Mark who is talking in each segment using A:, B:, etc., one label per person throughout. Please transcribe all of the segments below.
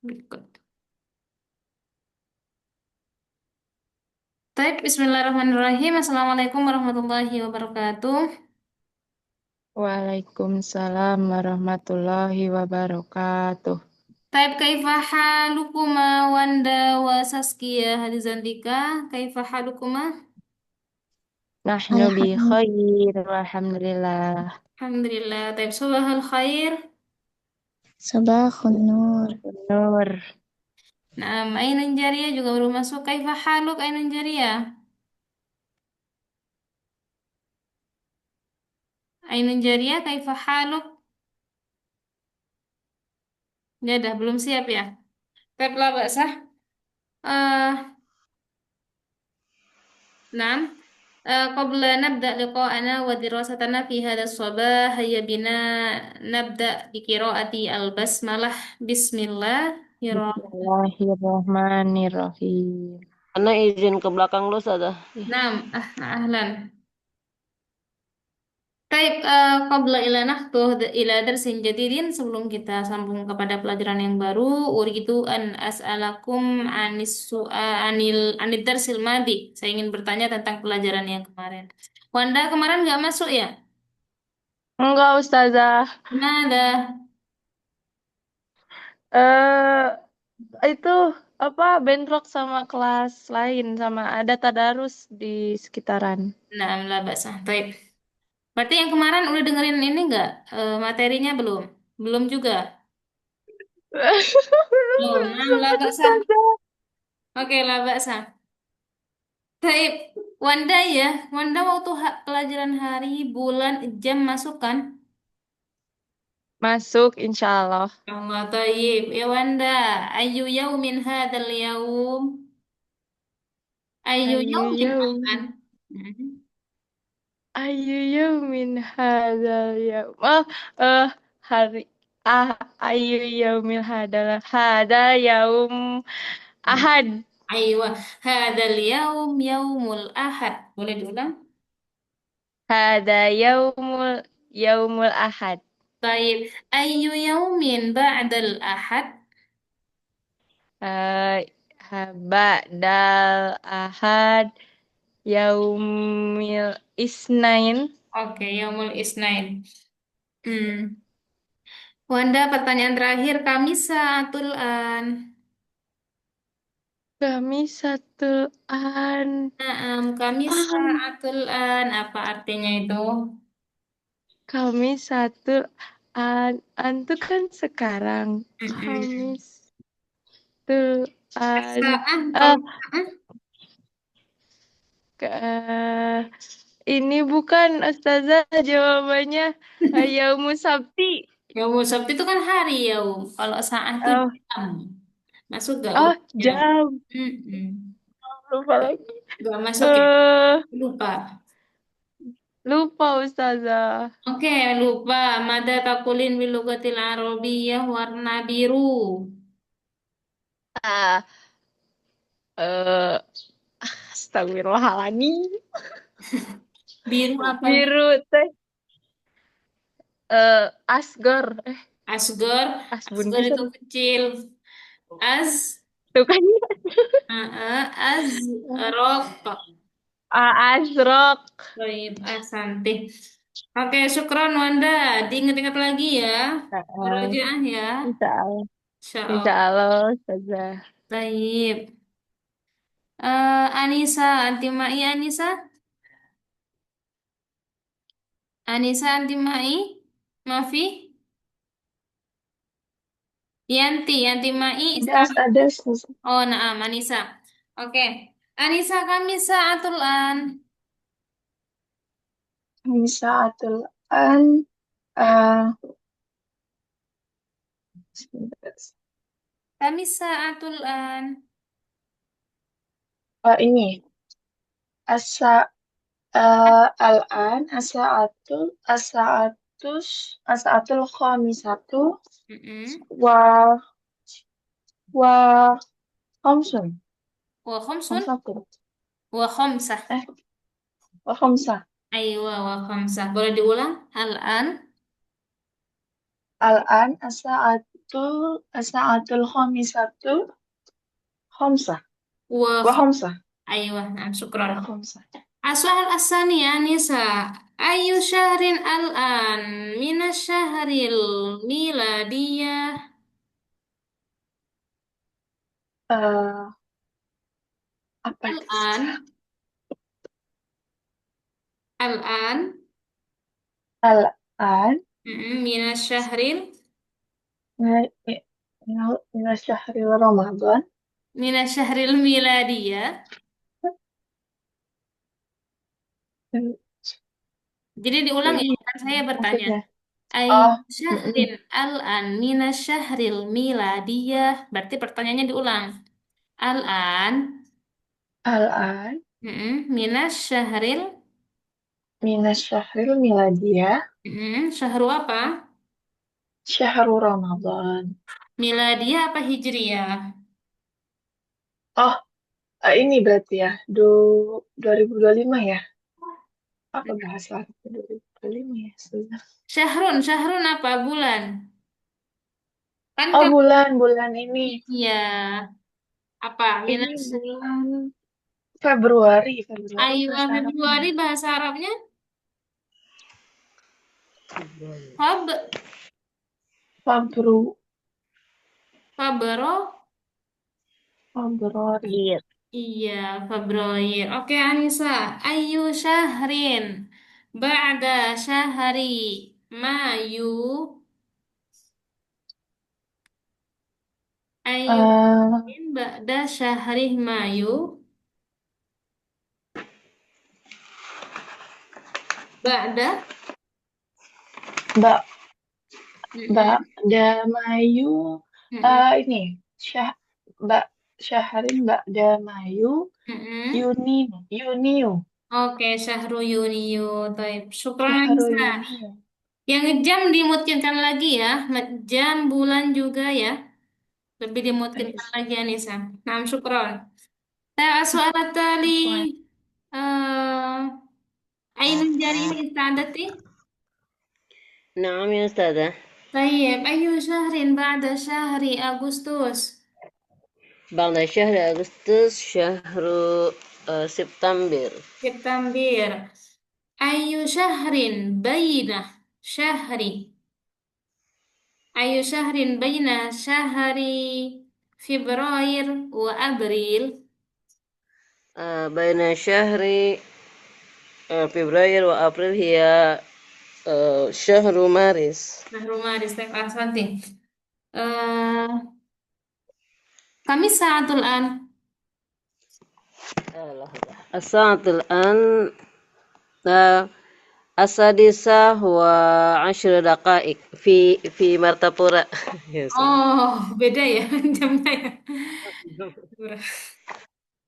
A: Berikut. Baik, Bismillahirrahmanirrahim. Assalamualaikum warahmatullahi wabarakatuh.
B: Waalaikumsalam warahmatullahi wabarakatuh.
A: Taib kaifa halukuma Wanda wa Saskia Hadizantika? Kaifa halukuma?
B: Nahnu bi
C: Alhamdulillah.
B: khair, alhamdulillah.
A: Alhamdulillah. Taib subahal khair.
C: Sabahun Nur.
B: Nur,
A: Nah, Ainun Jariyah juga baru masuk. Kaifa haluk Ainun Jariyah? Ainun Jariyah, kaifa haluk? Ya dah, belum siap ya. Taib lah, Sah. نعم. قبل نبدأ لقاءنا ودراستنا في هذا الصباح هيا بنا نبدأ بقراءة البسملة. بسم الله الرحمن.
B: bismillahirrahmanirrahim.
D: Ana izin ke belakang lu, Sada.
A: نعم. أهلا. Baik, qabla ila nakhtuh ila darsin jadidin, sebelum kita sambung kepada pelajaran yang baru, uridu an as'alakum anid darsil madi. Saya ingin bertanya tentang pelajaran yang kemarin. Wanda kemarin nggak masuk ya?
B: Enggak, Ustazah.
A: Nada.
B: Itu apa bentrok sama kelas lain sama ada tadarus di sekitaran.
A: Nah, lah basah. Baik. Berarti yang kemarin udah dengerin ini nggak? Materinya belum? Belum juga. Belum. Nah, lah basah.
B: Ustazah.
A: Oke, lah basah. Baik. Wanda ya. Wanda waktu pelajaran hari, bulan, jam masuk kan?
B: Masuk insya Allah.
A: Allah taib. Ya Wanda. Ayu yaumin hadal yaum. Ayu
B: Ayu
A: yaumin
B: yaum.
A: akan. Hmm.
B: Ayu yaumin hadzal yaum. Oh, eh hari ah ayu yaumil hadal yaum Ahad.
A: Aywa. Hadal yaum yaumul ahad. Boleh diulang?
B: Hada yaumul Ahad.
A: Taib. Ayu yaumin ba'dal ahad.
B: Eh Ba'dal Ahad yaumil Isnain.
A: Oke, yaumul isnain. Hmm. Wanda, pertanyaan terakhir. Kami saatul an.
B: Kami satu an.
A: Kami
B: Ah,
A: saatul an. Apa artinya itu?
B: kami satu an tuh kan sekarang.
A: Mm-mm.
B: Kami satu an.
A: Saat, kalau
B: Eh,
A: saat,
B: ini bukan Ustazah jawabannya Yaumus Sabti.
A: yaumul sabtu itu kan hari yaum. Kalau saat itu
B: Oh,
A: jam. Masuk gak
B: oh
A: urutnya?
B: jam.
A: Mm-mm.
B: Lupa lagi.
A: Gak masuk ya?
B: Eh,
A: Lupa.
B: lupa Ustazah.
A: Oke, lupa. Mada takulin bilugatil arabiyah warna biru.
B: Ah, eh, Astagfirullahaladzim.
A: Biru apa?
B: Biru teh Asgor.
A: Asgor.
B: Asbun
A: Asgor
B: bisa.
A: itu kecil. Az.
B: Tuh kan.
A: Azraq.
B: Azrok.
A: Baik, Asante. Oke, syukron Wanda. Diingat-ingat lagi ya.
B: Heeh.
A: Murojaah ya.
B: Insya Allah. Insya
A: Insyaallah.
B: Allah Ustazah.
A: Baik. Anissa, anti Mai Anissa? Anissa anti Mai? Mafi? Yanti Mai.
C: Ada Ustaz.
A: Oh, naam, Anissa. Oke. Anissa kami saatul an.
C: Misaatul an. eh sebentar.
A: Kami saatul an.
C: Ini asa al-an asaatul khamisatu
A: Mm-mm.
C: wa wa khamsun
A: Wa khamsun.
C: khamsatu
A: Wa khamsah.
C: eh wa khamsa
A: Aywa wa khamsah. Boleh diulang? Al-an.
C: al-an As-sa'atul khamisatu khamsah. Wa
A: Wa
C: khamsah.
A: Aywa, nah,
C: Wa
A: syukron.
C: khamsah.
A: Asal asania Nisa. Ayu syahrin al-an minas syahril miladiyah.
C: Eh, apa itu?
A: Al-an, al-an,
C: Al-an
A: minas syahril,
C: min syahril Ramadan.
A: minas syahril miladiyah. Jadi diulang ya,
C: Ini
A: kan saya bertanya.
C: maksudnya.
A: Ayu
C: Oh,
A: syahrin al-an minas syahril miladiyah. Berarti pertanyaannya diulang. Al-an,
C: al-an
A: minas syahril,
C: min syahril miladiyah
A: syahru apa?
C: syahrul Ramadan.
A: Miladiyah apa hijriyah?
C: Oh, ini berarti ya, 2025 ya? Apa bahasa Arab 2025 ya? Sebenarnya.
A: Syahrun apa? Bulan. Kan
C: Oh,
A: kan
C: bulan ini.
A: iya. Apa?
C: Ini
A: Minas
C: bulan Februari
A: Ayu
C: bahasa Arabnya.
A: Februari bahasa Arabnya Fab
C: Febru,
A: Fabro.
C: Februari.
D: Iya.
A: Iya, Februari. Oke, Anissa. Ayu syahrin ba'da syahri Mayu. Ayu
C: Eh,
A: syahrin ba'da syahri Mayu. Ba'da.
C: Mbak, Mbak
A: Mm-mm.
C: Damayu,
A: Mm-mm.
C: ini, Syah, Mbak Syahrin, Mbak Damayu,
A: Mm-mm.
C: Yuni, Yuniu,
A: Oke, Syahrul Yuniyu. Taib. Syukran,
C: Syahrul
A: Anissa.
C: Yuniu.
A: Yang jam dimutkinkan lagi ya. Jam, bulan juga ya. Lebih dimungkinkan
C: Ais,
A: lagi Anissa. Nah, syukron. Soal tali
C: Afwan.
A: Ainun Jariah istadati.
D: نعم يا أستاذة.
A: طيب أي شهر بعد شهر أغسطس؟
D: بعد شهر أغسطس شهر سبتمبر.
A: سبتمبر. أي شهر بين شهر أي شهر بين شهر فبراير وأبريل؟
D: بين شهر فبراير وأبريل هي شهر مارس.
A: شهر مارس. طيب أحسنتي. آه كم الساعة الآن؟
D: لحظة. الساعة الآن آه، السادسة وعشر دقائق في مرتبورا. يا سلام.
A: Oh, beda ya jamnya ya.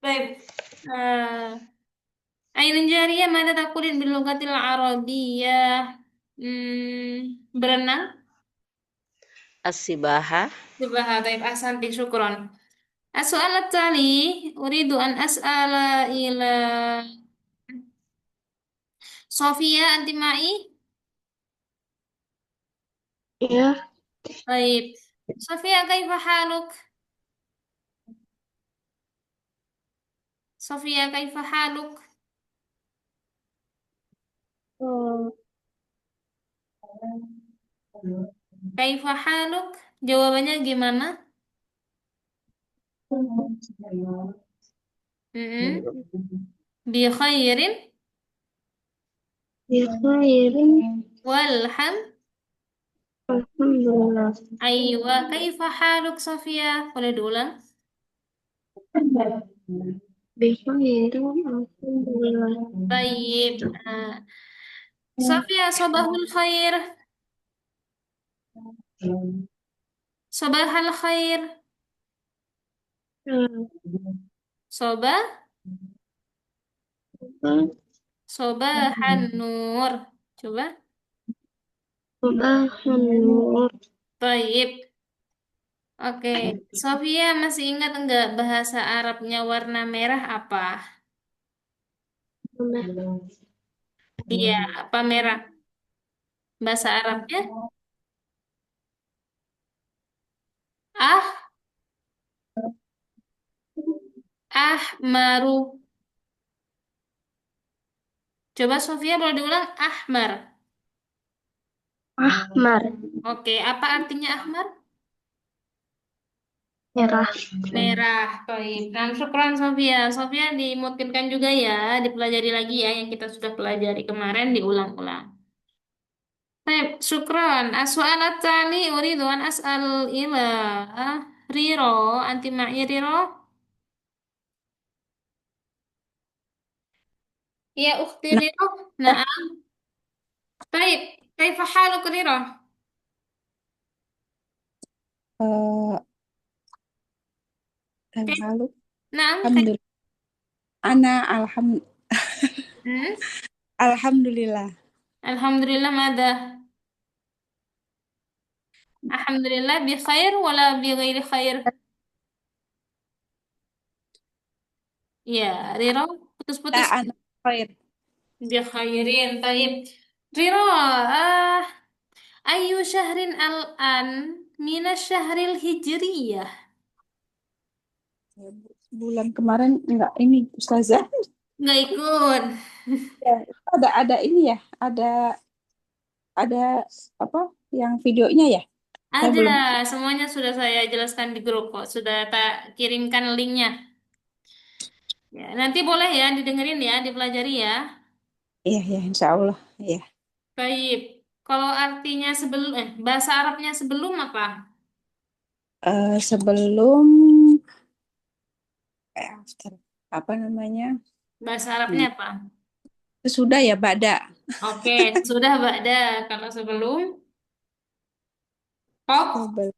A: Baik. Eh, Ainun Jariyah, mana takulin bil lughatil Arabiyyah? Berenang?
D: السباحة.
A: Coba, taib ahsanti, syukron. As-soal tali, uridu an as'ala ila Sofia anti ma'i?
C: Ya,
A: Baik. Sofia, kaifa haluk? Sofia, kaifa haluk?
C: hmm,
A: Kaifa haluk? Jawabannya gimana? Mm-mm. Bi khairin
C: ya khairin,
A: walham.
C: alhamdulillah.
A: Aywa, kaifa haluk Sofia? Boleh diulang?
C: Bi khairin, alhamdulillah.
A: Baik. Sofia, sobahul khair. Sobahal khair. Sobah. Sobahan nur. Coba.
C: Subhanallah.
A: Baik. Oke. Sofia masih ingat enggak bahasa Arabnya warna merah apa? Iya, apa merah? Bahasa Arabnya? Ah, ahmaru. Coba Sofia boleh diulang. Ahmar.
B: Ahmar,
A: Oke, apa artinya ahmar?
B: merah.
A: Merah. Baik. Nah, syukran Sofia. Sofia dimungkinkan juga ya, dipelajari lagi ya yang kita sudah pelajari kemarin diulang-ulang. Baik, syukran. As-su'al at-tali uridu an as'al ila Riro, anti ma'i Riro. Ya, ukhti
E: Nah,
A: Riro. Nah, baik. Kaifa haluk Riro?
E: eh
A: Kaif-
E: lalu
A: Nah,
E: alhamdulillah ana
A: hmm?
E: alhamdulillah
A: Alhamdulillah, mada. Alhamdulillah bi khair wala bi ghairi khair. Ya, Riro
E: ya
A: putus-putus.
E: ana khair.
A: Bi khairin. Taib. Riro, ayu syahrin al-an mina syahril hijriyah.
E: Bulan kemarin enggak ini Ustazah.
A: Nggak ikut.
E: Ya, ada ini ya, ada apa yang videonya ya? Saya
A: Ada,
E: belum.
A: semuanya sudah saya jelaskan di grup kok. Sudah tak kirimkan linknya. Ya, nanti boleh ya didengerin ya, dipelajari ya.
E: Iya ya, insya Allah. Iya.
A: Baik. Kalau artinya sebelum, bahasa Arabnya sebelum apa?
E: Sebelum after apa namanya?
A: Bahasa
E: Hmm,
A: Arabnya apa?
E: Sudah ya, Bada.
A: Oke, sudah Ba'da. Kalau sebelum, kok,
E: Sebelum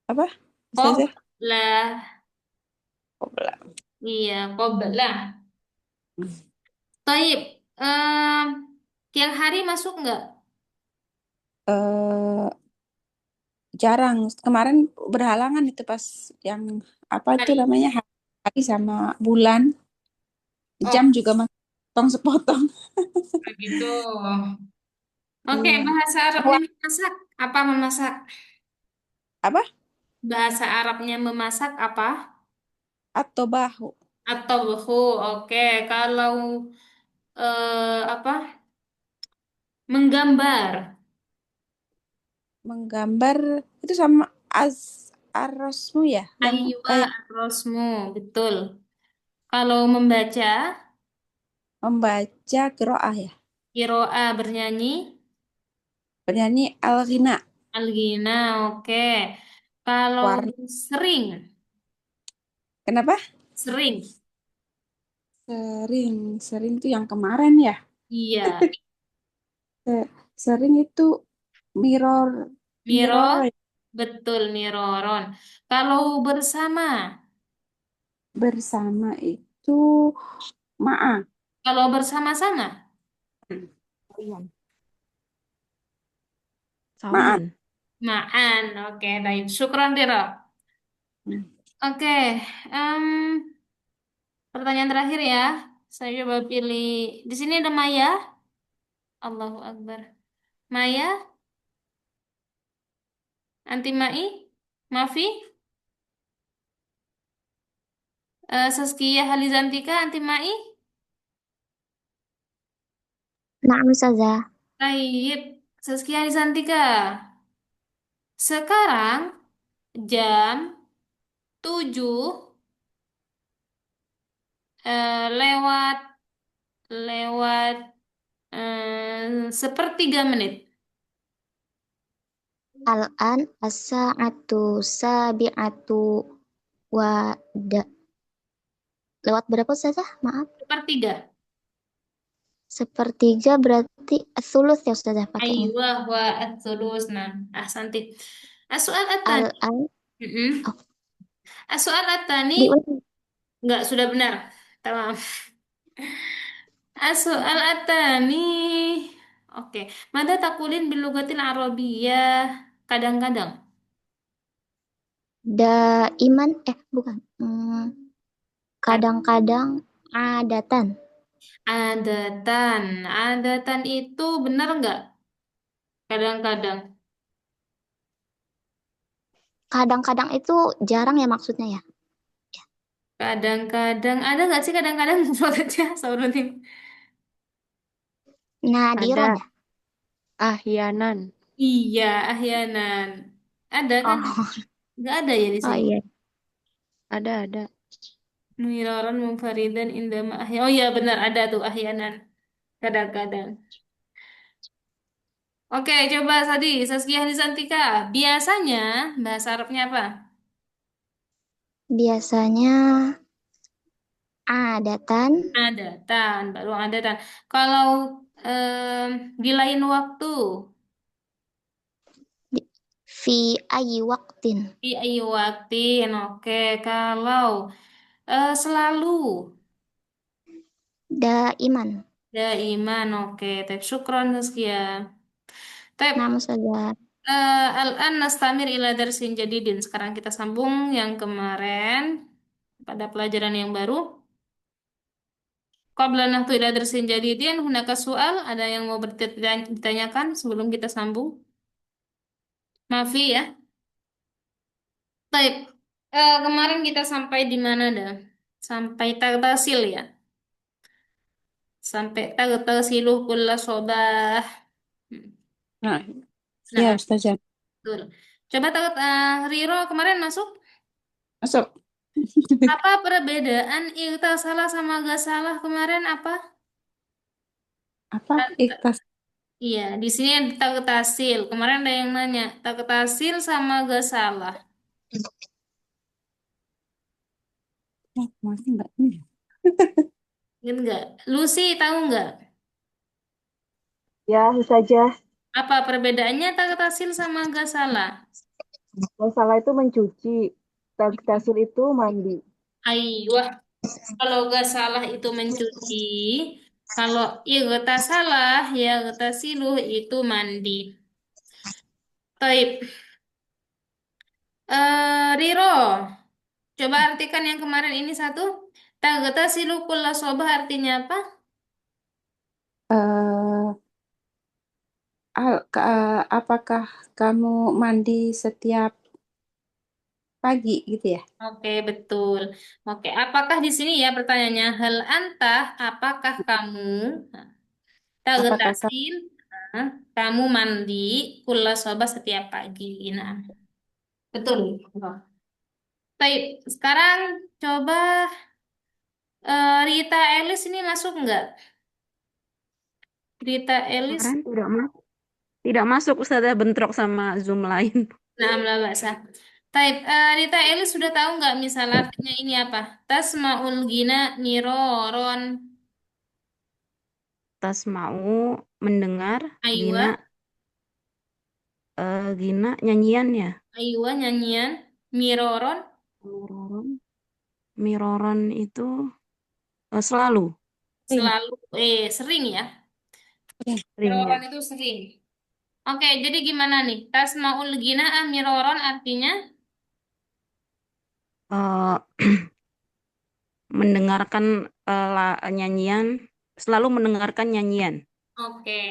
E: apa?
A: kok,
E: Ustazah?
A: lah.
E: Belum.
A: Iya, qablah. Taib. Em, tiap hari masuk nggak?
E: Eh jarang. Kemarin berhalangan itu pas yang apa itu
A: Hari.
E: namanya hari sama bulan,
A: Oh,
E: jam juga masih potong sepotong.
A: begitu. Oke,
E: Iya.
A: bahasa Arabnya
E: Wah,
A: memasak. Apa memasak?
E: apa?
A: Bahasa Arabnya memasak apa?
E: Atau bahu.
A: Atau buhu. Oke, kalau apa? Menggambar.
E: Menggambar itu sama arosmu ya, yang
A: Aywa
E: kayak
A: rosmu, betul. Kalau membaca,
E: membaca qiraah ya.
A: kiroa bernyanyi,
E: Penyanyi Al-Ghina.
A: algina. Oke. Kalau
E: Warna.
A: sering,
E: Kenapa?
A: sering.
E: Sering, sering itu yang kemarin ya.
A: Iya.
E: Sering itu mirror,
A: Miro,
E: mirror
A: betul miroron. Kalau bersama,
E: bersama itu ma'a.
A: kalau bersama-sama,
C: Sawian.
E: Ma'a.
C: Sawian.
A: ma'an. Oke, baik. Syukron, Diro. Oke, em, pertanyaan terakhir ya. Saya coba pilih. Di sini ada Maya. Allahu Akbar. Maya, Anti Mai, Mafi, Saskia Halizantika, Anti Mai.
B: Nah, Ustazah.
A: Baik, Saskia Halizantika. Sekarang jam 7 lewat lewat sepertiga menit.
B: Al-an as-sa'atu sabi'atu wa da. Lewat berapa Ustazah? Maaf.
A: Sepertiga.
B: Sepertiga berarti sulus ya Ustazah pakainya.
A: Aywa wa at-thulus. Nah, ahsanti. As-su'al at-tani.
B: Al-an
A: Mm-mm.
B: oh,
A: As-su'al at-tani.
B: diulang.
A: Enggak, sudah benar. Tamam. As-su'al at-tani. Oke. Mada takulin bil lugatil arabiyyah. Kadang-kadang.
B: Daiman bukan. Kadang-kadang adatan.
A: Adatan. Adatan itu benar nggak? Kadang-kadang.
F: Kadang-kadang itu jarang ya maksudnya ya.
A: Kadang-kadang ada nggak sih kadang-kadang maksudnya Sauruddin?
F: Nadiron
B: Ada
F: ya.
B: ahyanan.
A: Iya, ahyanan. Ada kan?
F: Oh,
A: Nggak ada ya di
F: oh
A: sini.
F: iya.
B: Ada.
A: Miraran munfaridan indama ahya. Oh iya benar ada tuh ahyanan. Kadang-kadang. Oke, coba tadi Saskia Hanisantika. Biasanya bahasa Arabnya apa?
F: Biasanya adatan
A: Adatan, baru adatan. Kalau di lain waktu,
F: di- fi ayi waktin.
A: di ayu waktin. Oke, kalau selalu,
F: Daiman.
A: daiman. Oke, tep syukron Saskia. Tep
F: Nama saja.
A: Al-an nastamir ila darsin jadidin. Sekarang kita sambung yang kemarin pada pelajaran yang baru. Qabla nahtu ila darsin jadidin, hunaka soal. Ada yang mau ditanyakan sebelum kita sambung? Maafi ya. Baik. Kemarin kita sampai di mana dah? Sampai tagtasil ya. Sampai tagtasilu kulla sobah. Hmm.
E: Nah, ya
A: Nah,
E: Ustazah.
A: betul. Coba Riro kemarin masuk.
E: Masuk.
A: Apa perbedaan salah sama gak salah kemarin apa?
E: Apa? Ikhtas.
A: Iya, di sini ada taktasil. Kemarin ada yang nanya, taktasil sama gak salah.
E: Masih enggak? Ini.
A: Ingat nggak? Lucy tahu nggak?
C: Ya, saja.
A: Apa perbedaannya taktasil sama gak salah?
C: Yang salah itu mencuci. Tasil itu mandi.
A: Aywa, kalau gak salah itu mencuci. Kalau gak salah, ya siluh itu mandi. Taib. Riro, coba artikan yang kemarin ini satu. Siluh kulla sobah artinya apa?
E: Eh, apakah kamu mandi setiap pagi gitu ya?
A: Oke, betul. Oke, apakah di sini ya pertanyaannya hal antah apakah kamu nah,
E: Apakah kamu
A: tagtasil nah, kamu mandi kula soba setiap pagi. Nah, betul. Baik, sekarang coba Rita Elis ini masuk nggak? Rita Elis,
G: Kemarin tidak masuk Ustazah, bentrok sama Zoom lain.
A: nah, bahasa. Taib, Rita Elis sudah tahu nggak misal artinya ini apa? Tasmaul gina niroron.
G: Tas mau mendengar
A: Aywa,
G: Gina Gina nyanyian ya.
A: aywa nyanyian miroron.
G: Miroron. Miroron itu selalu
E: sering?
A: Selalu sering ya.
E: Sering.
G: sering ya.
A: Miroron itu sering. Oke, jadi gimana nih? Tasmaul gina'ah miroron artinya
G: Eh, mendengarkan nyanyian, selalu mendengarkan nyanyian.
A: oke.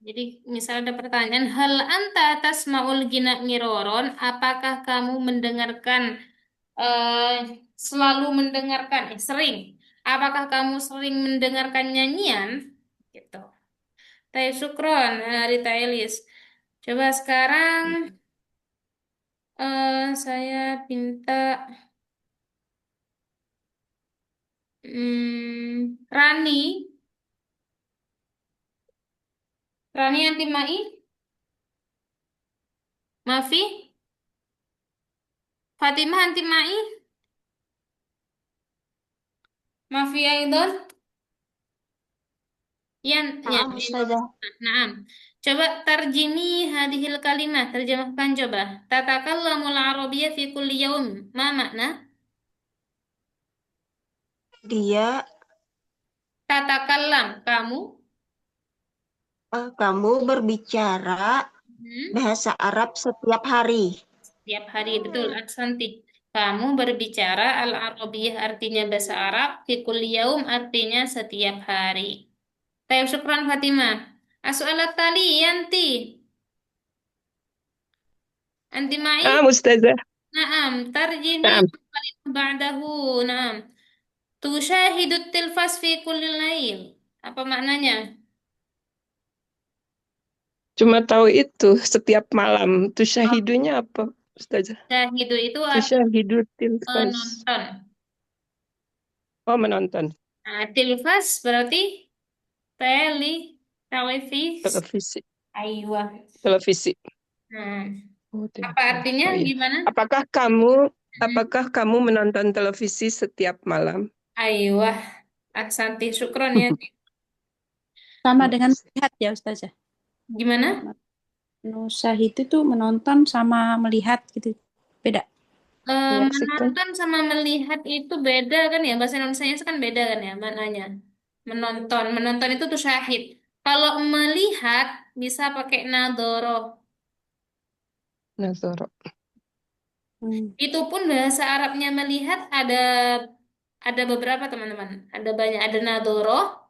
A: Jadi misalnya ada pertanyaan, hal anta tasmaul gina miroron, apakah kamu mendengarkan eh selalu mendengarkan sering? Apakah kamu sering mendengarkan nyanyian? Gitu. Tapi syukron, Rita Elis. Coba sekarang saya minta Rani, Rani Antimai, Mafi, Fatimah Antimai, Mafi Aidon, ya,
C: Maaf, Ustazah.
A: Naam. Coba tarjimi hadhil kalimah, terjemahkan coba. Tatakallamul Arabiyyah fi kulli yaum. Ma makna?
C: Dia,
A: Tatakallam, kamu.
C: kamu berbicara
A: Hmm,
C: bahasa Arab setiap hari.
A: Setiap hari, betul, aksanti. Kamu berbicara al-Arabiyyah artinya bahasa Arab, fi kulli yaum artinya setiap hari. Tayyib, syukran Fatimah. As-su'alat tali yanti. Anti ma'i?
H: Ustazah.
A: Naam. Tarjimi
H: Naam.
A: al-kalimah ba'dahu. Naam. Tushahidut tilfas fi kulli lail. Apa maknanya?
H: Cuma tahu itu setiap malam. Tusyahidunya apa, Ustazah?
A: Syahidu itu artinya
H: Tusyahidu tilfas.
A: menonton.
H: Oh, menonton
A: Nah, tilfas berarti televisi.
H: televisi.
A: Aywa.
H: Televisi.
A: Nah,
H: Oh,
A: apa
H: televisi.
A: artinya?
H: Oh, iya.
A: Gimana?
H: Apakah kamu menonton televisi setiap malam?
A: Aywa. Aksanti syukron ya.
E: Sama dengan melihat ya Ustazah.
A: Gimana?
E: Nusyahid itu tuh menonton sama melihat gitu. Beda.
H: Iya sih kan.
A: Menonton sama melihat itu beda kan ya, bahasa Indonesia kan beda kan ya maknanya. Menonton itu tuh syahid. Kalau melihat bisa pakai nadoro.
H: Nazoro.
E: Hmm.
A: Itu pun bahasa Arabnya melihat ada beberapa teman-teman. Ada banyak, ada nadoro,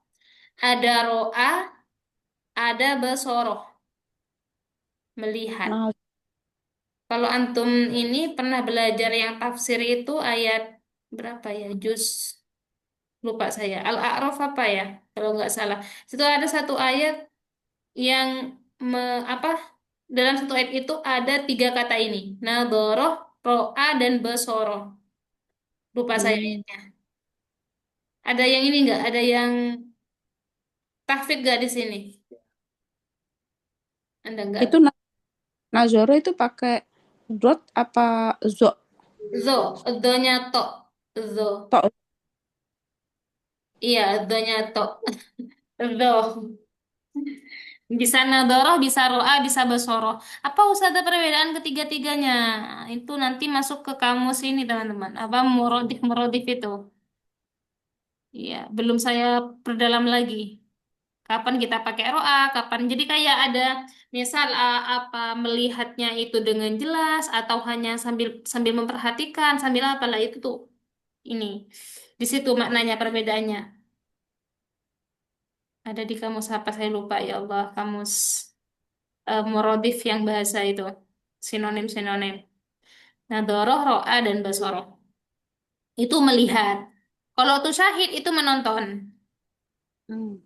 A: ada ro'a, ada basoroh, melihat.
E: Nah,
A: Kalau antum ini pernah belajar yang tafsir itu ayat berapa ya? Juz lupa saya. Al-A'raf apa ya? Kalau nggak salah. Situ ada satu ayat yang apa? Dalam satu ayat itu ada tiga kata ini. Nadoroh, ro'a, dan basoroh. Lupa saya
E: hmm.
A: ayatnya. Ada yang ini nggak? Ada yang tahfidz nggak di sini? Anda nggak?
E: Itu Nazoro itu pakai dot apa zo?
A: Zo, donya to. Zo.
E: Tok.
A: Iya, donya to. Zo. Bisa nadoroh, bisa ro'a, bisa basoroh. Apa ada perbedaan ketiga-tiganya? Itu nanti masuk ke kamus ini, teman-teman. Apa murodif itu? Iya, belum saya perdalam lagi. Kapan kita pakai ro'a, kapan. Jadi kayak ada, misal apa melihatnya itu dengan jelas atau hanya sambil sambil memperhatikan, sambil apalah itu tuh. Ini. Di situ maknanya perbedaannya. Ada di kamus apa saya lupa ya Allah, kamus murodif yang bahasa itu. Sinonim-sinonim. Nadoroh, ro'a, dan basoroh. Itu melihat. Kalau tuh syahid itu menonton.
E: Hmm.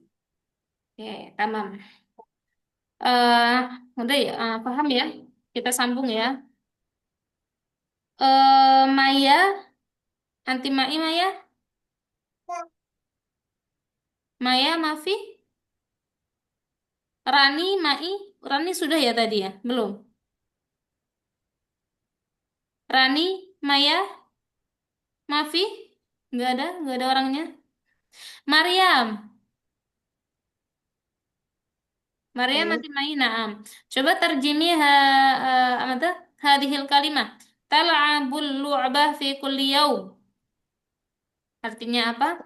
A: Oke, tamam. eh Udah ya, paham ya? Kita sambung ya. Maya, anti Mai Maya, Maya, Mafi, Rani, Mai, Rani sudah ya tadi ya? Belum. Rani, Maya, Mafi, nggak ada orangnya. Mariam, Mariam,
C: Saya
A: anti Mai, naam. Coba terjemih apa tuh? Hadhil kalimah. Tal'abul lu'bah fi kulli yaum. Artinya apa?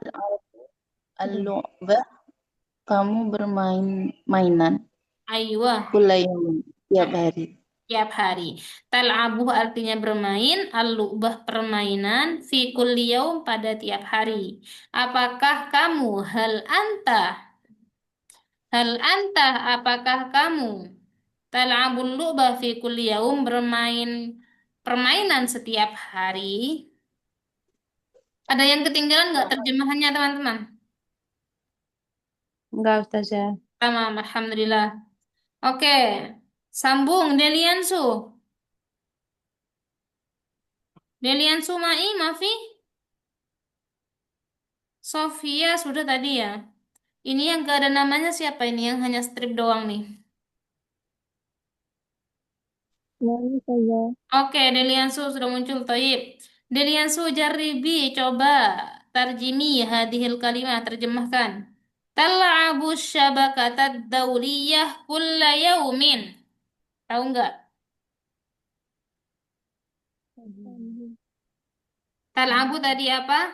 I: Al-lu'bah, kamu bermain mainan
A: Aywa.
I: kulayawmin tiap hari.
A: Tiap hari. Tal'abu artinya bermain, al-lu'bah permainan, fi kulli yaum pada tiap hari. Apakah kamu, apakah kamu, tal'abul lu'bah fi kulli yaum bermain permainan setiap hari? Ada yang ketinggalan nggak terjemahannya teman-teman?
E: Enggak Ustazah.
A: Tamam, alhamdulillah. Oke, sambung Deliansu. Deliansu Mai, Mafi, Sofia sudah tadi ya. Ini yang gak ada namanya siapa ini yang hanya strip doang nih.
C: ini saya
A: Oke, Deliansu sudah muncul Toib. Deliansu Jaribi coba tarjimi hadhil kalimah terjemahkan. Tal'abu syabakatad dauliyah kulla yaumin. Tahu nggak? Tal'abu tadi apa?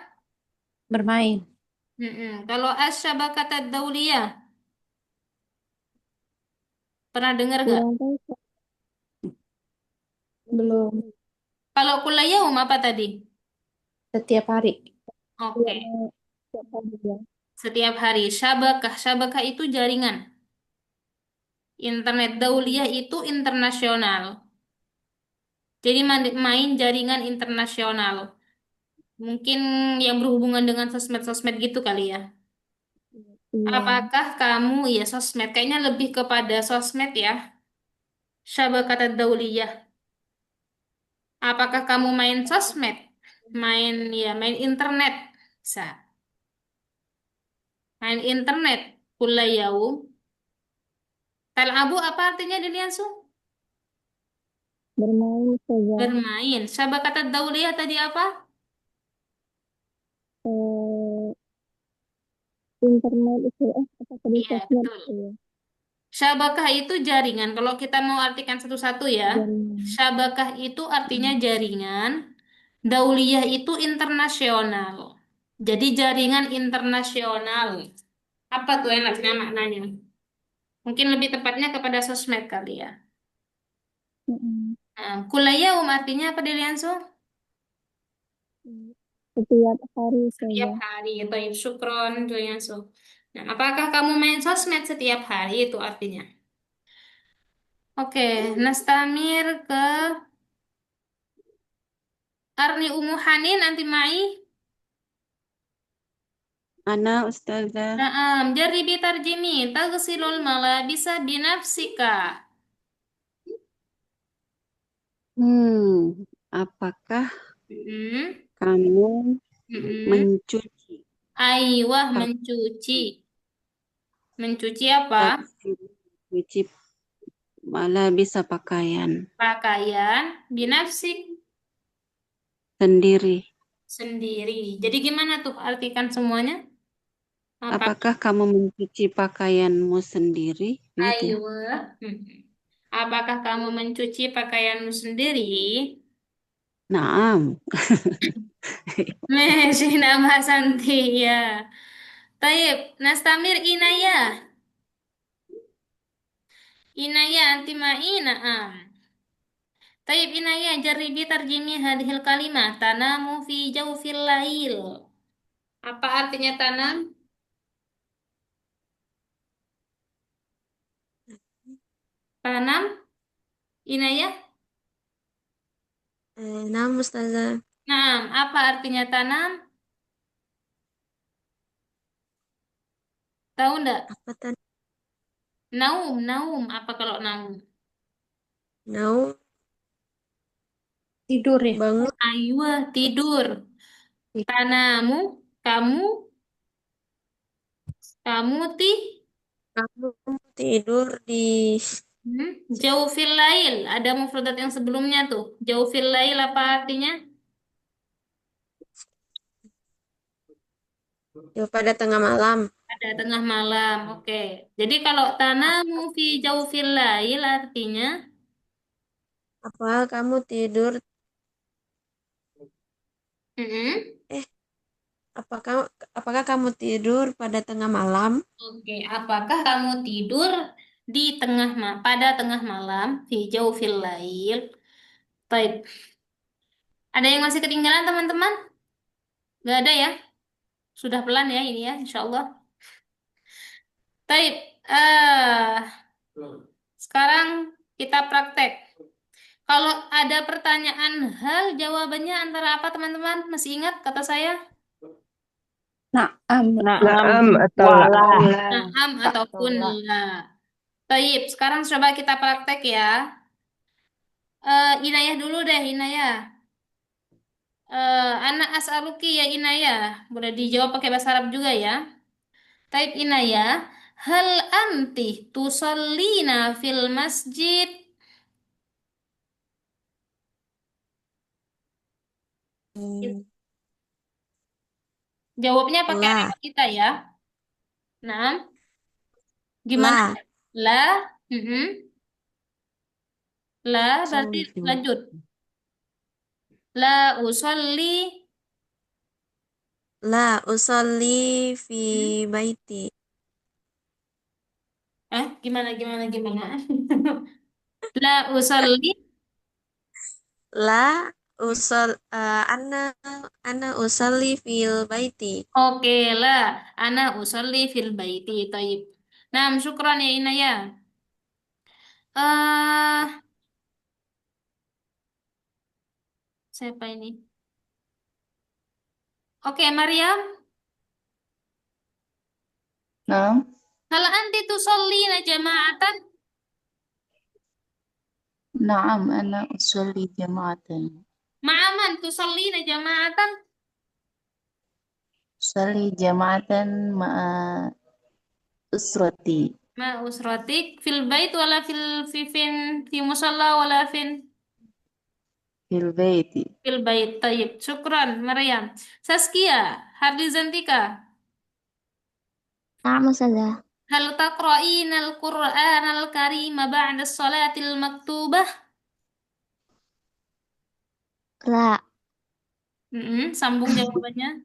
E: Bermain.
A: Kalau asyabakatad dauliyah pernah dengar nggak?
C: kurang tahu
E: Belum.
A: Kalau kulla yaum apa tadi?
E: Setiap hari.
A: Oke,
C: siapa dia.
A: setiap hari. Syabakah itu jaringan. Internet dauliyah itu internasional. Jadi main jaringan internasional. Mungkin yang berhubungan dengan sosmed-sosmed gitu kali ya.
F: Iya.
A: Apakah kamu, ya sosmed, kayaknya lebih kepada sosmed ya. Syabakata dauliyah. Apakah kamu main sosmed? Main internet. Bisa. Main internet. Kulla yaum. Tal'abu apa artinya Diliansu?
F: Bermain saja.
A: Bermain. Syabakata dauliyah tadi apa?
F: Eh, internet itu apa tadi
A: Iya,
F: sosmed
A: betul.
F: ya.
A: Syabakah itu jaringan. Kalau kita mau artikan satu-satu ya.
F: Jaringan.
A: Syabakah itu artinya jaringan. Dauliyah itu internasional. Jadi jaringan internasional. Apa tuh enaknya maknanya? Mungkin lebih tepatnya kepada sosmed kali ya.
F: Mm-mm.
A: Nah, kuliah artinya apa Delianso?
F: Setiap hari
A: Setiap
F: saja.
A: hari. Baik, syukron Delianso. Nah, apakah kamu main sosmed setiap hari itu artinya? Oke, Nastamir ke Arni Umu Hanin nanti Mai.
I: Ana Ustazah.
A: Naam, jaribi tarjimi tagsilul malabisa binafsika.
I: Apakah
A: Mm-mm.
I: kamu
A: Mm-mm.
I: mencuci
A: Aiwah,
I: pak-
A: mencuci. Mencuci apa?
I: mencuci malah bisa pakaian
A: Pakaian binafsik
I: sendiri?
A: sendiri. Jadi gimana tuh artikan semuanya? Apa?
I: Apakah kamu mencuci pakaianmu sendiri? Begitu ya?
A: Aiwah. Apakah kamu mencuci pakaianmu sendiri?
I: Naam.
A: Mesin nama Santi ya. Taib, Nastamir Inaya. Inaya anti ma'ina am. Taib Inaya jaribi tarjimi hadhil kalimah. Tanamu fi jawfil lail. Apa artinya tanam? Tanam? Inaya?
F: Nah, Ustazah.
A: Nah, apa artinya tanam? Tahu ndak?
F: Apa tadi?
A: Naum, naum. Apa kalau naum?
F: Now,
E: Tidur ya.
F: bangun.
A: Aywa, tidur. Tanamu, kamu, kamu
F: Kamu tidur di
A: jauh fil lail. Ada mufradat yang sebelumnya tuh. Jauh fil lail apa artinya?
F: pada tengah malam.
A: Ada tengah malam. Oke. Jadi kalau tanamu fi jauh fil lail artinya
F: Apa kamu tidur?
A: mm-mm.
F: Eh, apakah kamu tidur pada tengah malam?
A: Oke, apakah kamu tidur di pada tengah malam fi jauh fil lail? Baik. Ada yang masih ketinggalan teman-teman? Gak ada ya? Sudah pelan ya ini ya, insya Allah. Baik. Sekarang kita praktek. Kalau ada pertanyaan hal, jawabannya antara apa teman-teman? Masih ingat kata saya?
E: Naam.
H: Naam atau la.
A: Naam ataupun la. Baik, sekarang coba kita praktek ya. Inayah dulu deh, Inayah. Anak as'aluki ya Inayah. Boleh dijawab pakai bahasa Arab juga ya. Taib Inayah. Hal anti tusallina fil masjid?
F: Hmm,
A: Jawabnya pakai
F: La,
A: Arab kita ya. Nah, gimana?
F: la,
A: La, mm-mm. La berarti lanjut. La usolli.
F: la usolli fi
A: Hmm?
F: baiti.
A: Gimana? La usolli.
F: La ana usolli fil baiti.
A: Oke lah. Ana usolli fil baiti. Taib. Nah, syukran ya Ina, ya. Siapa ini? Oke, Maryam.
J: نعم
A: Hal anti tusallina jama'atan?
J: نعم أنا أصلي جماعة
A: Ma'aman tusallina jama'atan?
J: أصلي جماعة مع أسرتي
A: Ma usratik fil bait wala fi musalla wala
J: في البيت.
A: fil bait. Tayyib. Syukran, Maryam. Saskia, Harlizantika.
K: نعم أستاذة.
A: Hal taqra'ina al-Qur'an al-Karim ba'da salatil maktubah?
K: لا.
A: Sambung jawabannya.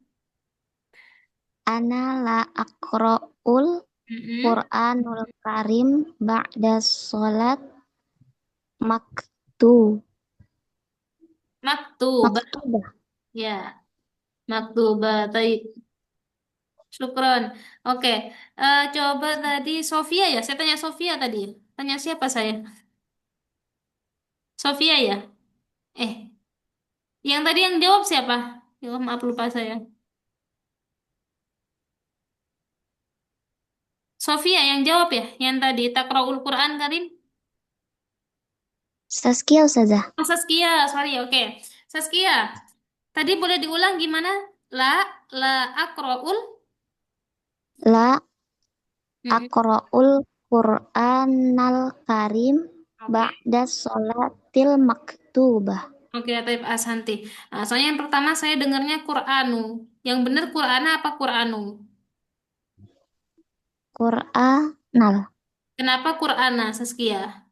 K: أنا لا أقرأ القرآنul Karim ba'da sholat maktubah.
A: Maktubah. Ya, maktubah. Tayyib. Syukron. Oke. Coba tadi Sofia ya. Saya tanya Sofia tadi. Tanya siapa saya? Sofia ya? Eh, yang tadi yang jawab siapa? Ya, maaf lupa saya. Sofia yang jawab ya? Yang tadi Takraul Quran Karim?
K: Saskia Ustazah.
A: Oh, Saskia, sorry. Oke. Saskia, tadi boleh diulang gimana? La akraul.
K: La aqra'ul Qur'anal Karim ba'da sholatil maktubah.
A: Oke, Taib Asanti. Soalnya yang pertama saya dengarnya Qur'anu. Yang benar Qur'ana apa Qur'anu?
K: Qur'anal.
A: Kenapa Qur'ana, Saskia?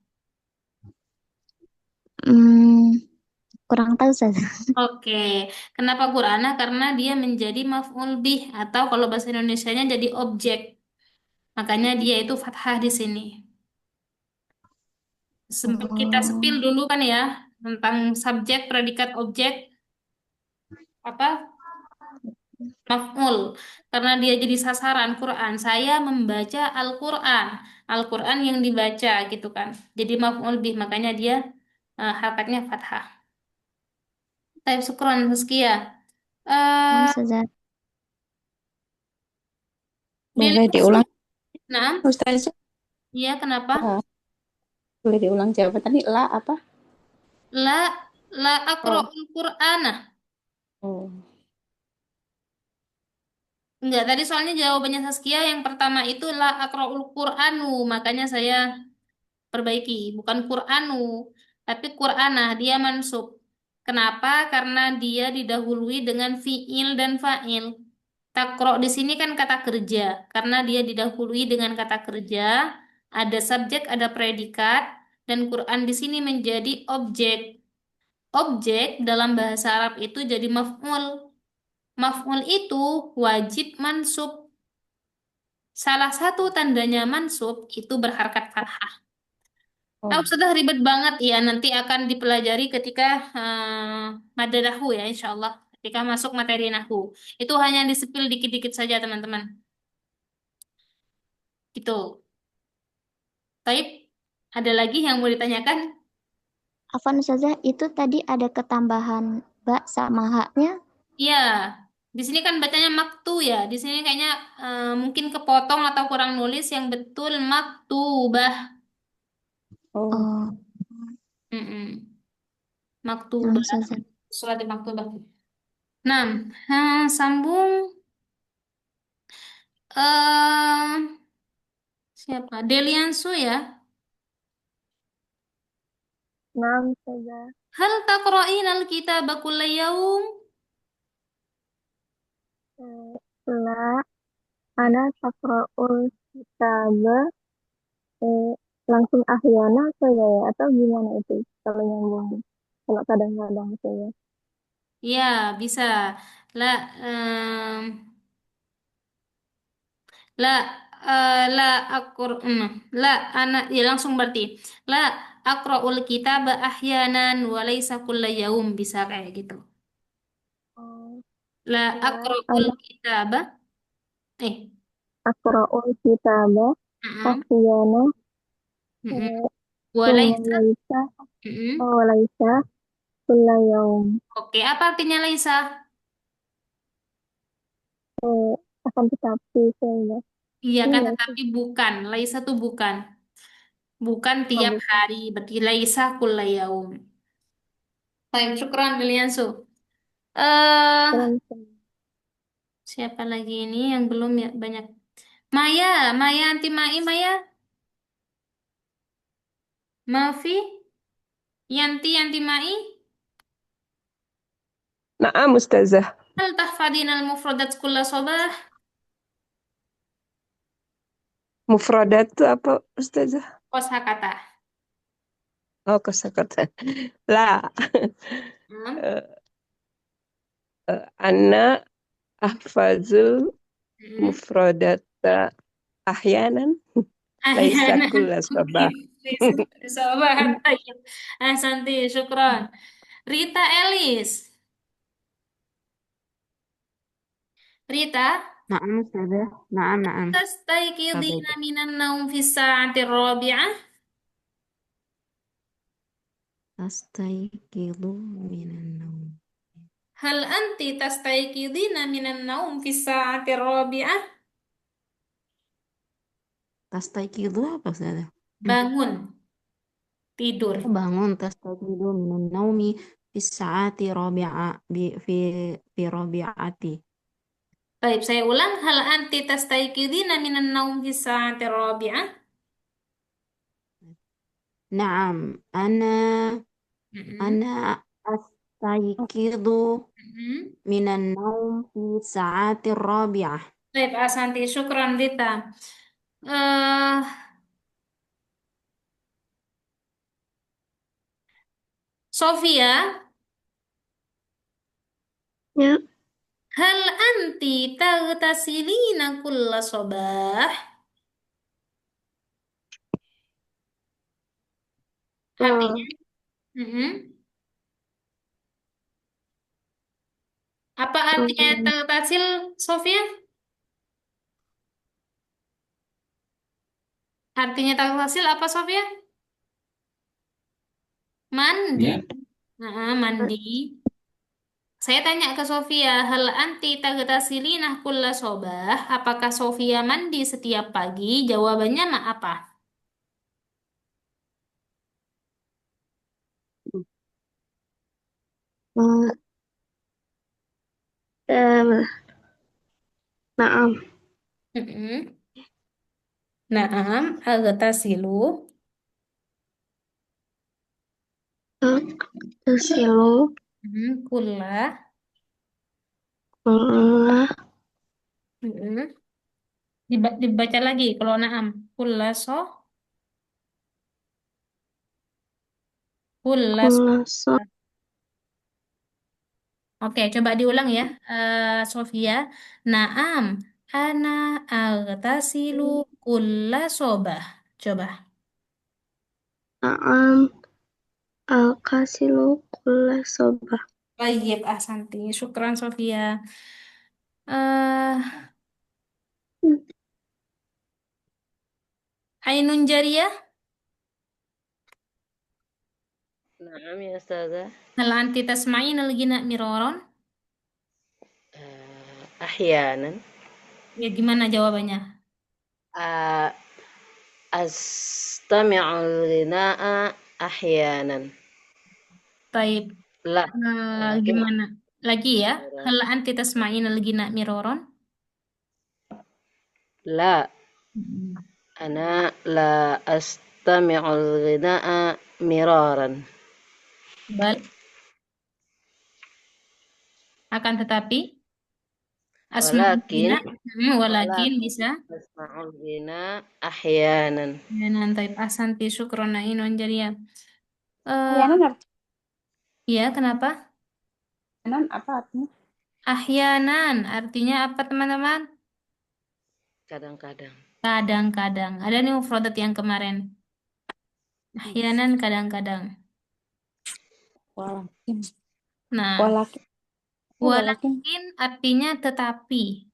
K: Kurang tahu Ustazah.
A: Oke, kenapa Qur'ana? Karena dia menjadi maf'ul bih atau kalau bahasa Indonesianya jadi objek. Makanya dia itu fathah di sini. Sempat kita sepil dulu kan ya tentang subjek, predikat, objek, apa? Maf'ul. Karena dia jadi sasaran Quran. Saya membaca Al-Quran. Al-Quran yang dibaca gitu kan. Jadi maf'ul bih. Makanya dia harakatnya fathah. Taib syukron, Saskia.
K: Ustazah.
E: Boleh
A: Lili,
E: diulang,
A: nah,
E: Ustazah?
A: iya kenapa?
E: Boleh diulang jawaban tadi, la apa?
A: La aqra'ul Qur'ana.
E: Oh.
A: Enggak, tadi soalnya jawabannya Saskia yang pertama itu la aqra'ul Qur'anu, makanya saya perbaiki, bukan Qur'anu, tapi Qur'ana, dia mansub. Kenapa? Karena dia didahului dengan fiil dan fa'il. Takro di sini kan kata kerja, karena dia didahului dengan kata kerja, ada subjek, ada predikat, dan Quran di sini menjadi objek. Objek dalam bahasa Arab itu jadi maf'ul. Maf'ul itu wajib mansub. Salah satu tandanya mansub itu berharkat fathah. Tahu sudah ribet banget ya, nanti akan dipelajari ketika mada nahwu ya, insya Allah. Ketika masuk materi nahwu. Itu hanya disepil dikit-dikit saja, teman-teman. Gitu. Taib, ada lagi yang mau ditanyakan?
K: Afwan Ustazah, itu tadi ada ketambahan ba sama haknya.
A: Iya, di sini kan bacanya maktu ya. Di sini kayaknya mungkin kepotong atau kurang nulis yang betul maktubah.
K: Oh.
A: Mm-mm. Maktubah. Surat maktubah. Nah, sambung. Siapa? Deliansu ya.
C: Naam, Ustazah.
A: Hal taqra'ina al-kitaba kulla yaum?
C: La, ana taqra'ul kitaba langsung ahyana saya ya, atau gimana itu kalau nyambung? Kalau kadang-kadang saya.
A: Ya, bisa. La, la, la akur, la, anak, ya langsung berarti. La aqra'ul kitaba ahyanan wa laisa kulla yaum, bisa kayak gitu. La aqra'ul kitaba,
C: Aqra'ul kitaba ahyana
A: wa laisa,
C: walaisa kulla yaum.
A: Oke, apa artinya laisa?
C: Eh, akan tetapi saya.
A: Iya kan,
C: Iya sih.
A: tetapi bukan. Laisa tuh bukan. Bukan
C: Oh,
A: tiap
C: bukan.
A: hari. Berarti laisa kulla yaum. Baik, syukran Liliansu.
C: Keren.
A: Siapa lagi ini yang belum ya banyak? Maya, Maya anti Mai, Maya. Mafi, Yanti anti Mai.
H: Naam Ustazah.
A: Hal tahfadin al-mufradat kulla sabah?
H: Mufradat itu apa Ustazah?
A: Kosakata.
H: Oh, kosakata. La.
A: Hmm.
H: Eh, Ana ahfazul
A: Hmm.
H: mufradata ahyanan. Laisa
A: Ahyana.
H: kulla sabah.
A: Laisa kulla sabah. Tayyib. Ahsanti, syukran. Rita Elis. Rita,
G: Naam Ustazah. Naam, naam.
A: tastayqidina
G: Tabaik.
A: minan naum fi sa'ati rabi'ah?
F: Astayqidu minan naum.
A: Hal anti tastayqidina minan naum fi sa'ati rabi'ah?
F: Tastayqidu apa Ustazah?
A: Bangun, tidur.
F: Oh, bangun tastayqidu minan naumi fi saati rabi'a fi rabi'ati.
A: Baik, saya ulang. Hal anti tastayqidina minan naum fi sa'ati rabi'ah?
F: Naam,
A: Mm-mm.
F: ana astayqidu
A: Mm-mm.
F: minan naum fi saati rabi'ah.
A: Baik, Asanti, syukran Rita. eh Sofia,
C: Ya.
A: hal anti taghtasilina kulla sabah?
C: Eh,
A: Artinya, mm-mm. Apa artinya
C: eh,
A: taghtasil, Sofia? Artinya taghtasil apa, Sofia? Mandi.
L: Ya,
A: Mandi. Saya tanya ke Sofia, hal anti taghtasilina kulla sabah? Apakah Sofia mandi setiap pagi? Jawabannya apa?
C: eh, eh, naam.
A: Mm-mm. Naam, aghtasilu.
C: Tasilu
A: Kulla.
C: kulla
A: Mm-mm. Dibaca lagi kalau naam. Kulla kulla
C: kulla so.
A: Oke, coba diulang ya, Sofia. Naam, ana aghtasilu kulla sobah. Coba.
C: Naam. Al-kasilu kulla sobah.
A: Baik, Ahsanti. Syukran, Sofia. eh Ainun Jariyah,
D: Naam ya Ustazah.
A: hal anti tasma'in al-gina miroron?
D: Ahyanan.
A: Ya, gimana jawabannya?
D: Ah, Astami'ul ghina'a ahyanan.
A: Baik.
D: La, walakin
A: Gimana? Lagi ya.
D: akhiran.
A: Hal anti tasma'in al-gina miroron?
D: La,
A: Hmm.
D: ana la astami'ul ghina'a miraran.
A: Bal, akan tetapi. Asma'ul
D: Walakin
A: bina, walakin
D: walakin
A: bisa.
D: asma'ul ghina ahyanan.
A: Ya, nanti asanti syukron inon jadi ya. Eh,
E: Ahyanan
A: ya, kenapa?
E: apa artinya?
A: Ahyanan artinya apa teman-teman?
D: Kadang-kadang.
A: Kadang-kadang. Ada nih mufradat yang kemarin. Ahyanan kadang-kadang.
E: Walakin.
A: Nah,
E: Walakin. Walakin.
A: walakin artinya tetapi.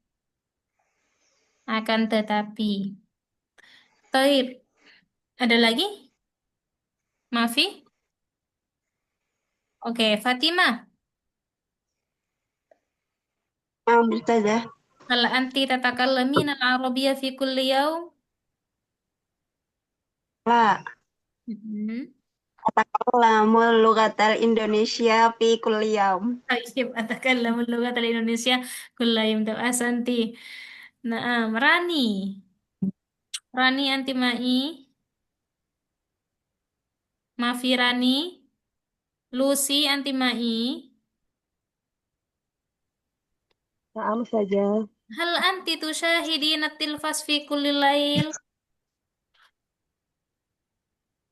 A: Akan tetapi. Taib. Ada lagi? Mafi? Oke, Fatimah.
I: Ustazah.
A: Hal anti tatakallamina al-arabiyya fi kulli yawm?
I: La.
A: Mhm.
I: Atakalamul lughatal Indonesia fi kulli yaum.
A: Tayyib, atakallamu al-lughat al-Indonesia kulla yawm. Ahsanti. Naam, Rani. Rani anti mai. Mafi Rani. Lucy anti mai.
C: Naam saja.
A: Hal anti tusyahidina tilfas fi kulli lail?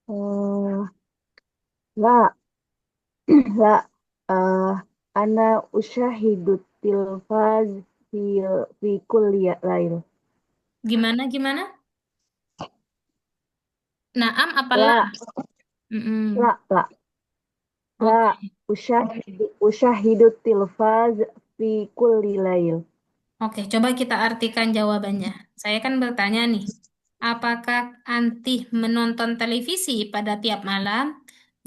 C: Eh, la, la. Ana usyahidu tilfaz fi fi kulli lail.
A: Gimana, gimana? Naam apalah?
C: La,
A: Mm-mm.
C: la. La
A: Oke.
C: usyahidu tilfaz fi kulli lail.
A: Oke, coba kita artikan jawabannya. Saya kan bertanya nih, apakah anti menonton televisi pada tiap malam?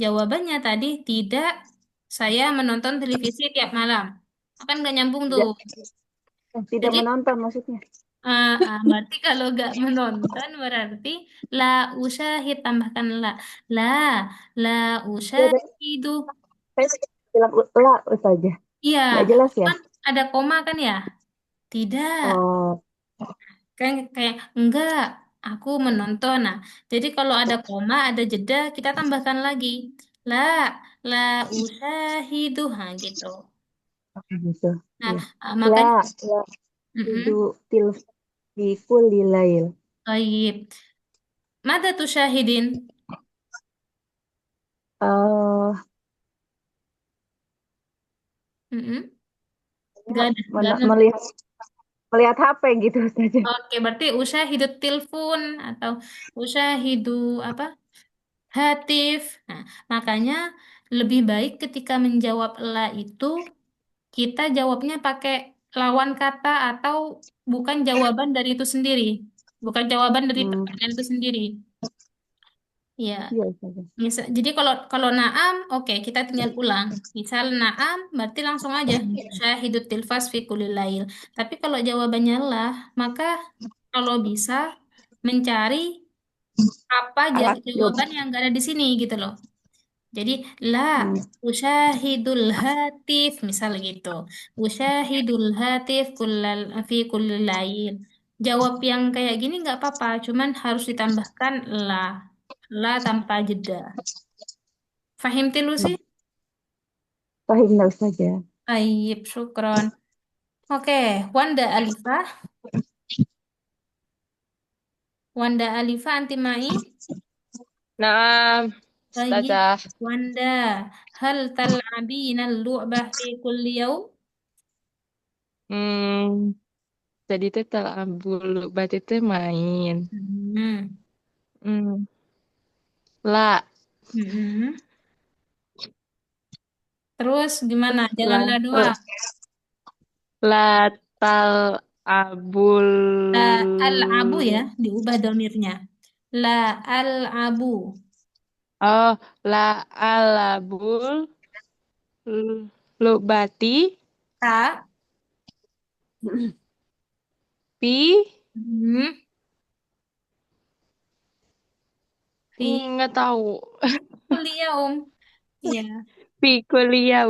A: Jawabannya tadi tidak, saya menonton televisi tiap malam. Kan nggak nyambung tuh.
C: Tidak, tidak
A: Jadi,
C: menonton maksudnya.
A: berarti kalau nggak menonton berarti la usyahid, tambahkan la. La, la
C: Ya,
A: usyahidu.
C: saya bilang la saja.
A: Iya,
C: Nggak jelas ya?
A: kan ada koma kan ya? Tidak.
C: Oh,
A: Kan kayak enggak, aku menonton. Nah, jadi kalau ada koma, ada jeda, kita tambahkan lagi. La, la usyahidu, nah gitu.
C: gitu.
A: Nah,
C: Ya. La
A: makanya,
C: la hidu
A: mm-mm.
C: tilfaz fi kulli lail.
A: Baik. Mada tusyahidin?
C: Eh,
A: Mm-mm. Nggak ada.
C: melihat melihat HP gitu saja.
A: Oke, berarti usyahidu telepon atau usyahidu apa? Hatif. Nah, makanya lebih baik ketika menjawab la itu kita jawabnya pakai lawan kata atau bukan jawaban dari itu sendiri. Bukan jawaban dari
C: Hmm,
A: pertanyaan itu sendiri. Ya,
C: iya saja.
A: jadi kalau kalau naam, oke, kita tinggal ulang. Misal naam, berarti langsung aja syahidut tilfas fi kulli lail. Tapi kalau jawabannya lah, maka kalau bisa mencari apa
C: Alat job.
A: jawaban yang nggak ada di sini gitu loh. Jadi la
C: Hmm,
A: usyahidul hatif misal gitu. Usyahidul hatif fi kulli lain. Jawab yang kayak gini nggak apa-apa, cuman harus ditambahkan la. La tanpa jeda. Fahim tilu sih?
C: Paham nggak saja.
A: Tayyib, syukron. Oke, Wanda Alifah. Wanda Alifah anti mai.
H: Nah,
A: Tayyib.
H: Ustazah.
A: Wanda, hal tal'abina al-lu'bah fi kulli yawm?
H: Hmm, jadi itu bulu berarti itu main.
A: Hmm.
H: Hmm, la,
A: Hmm. Terus gimana? Jangan
H: la,
A: la doang.
H: la tal abul.
A: La al-abu ya, diubah domirnya. La al-abu.
H: Oh, la alabul lubati
A: Ta.
H: pi
A: Hmm. Fi
H: nggak tahu
A: kuliah Iya.
H: pi kuliah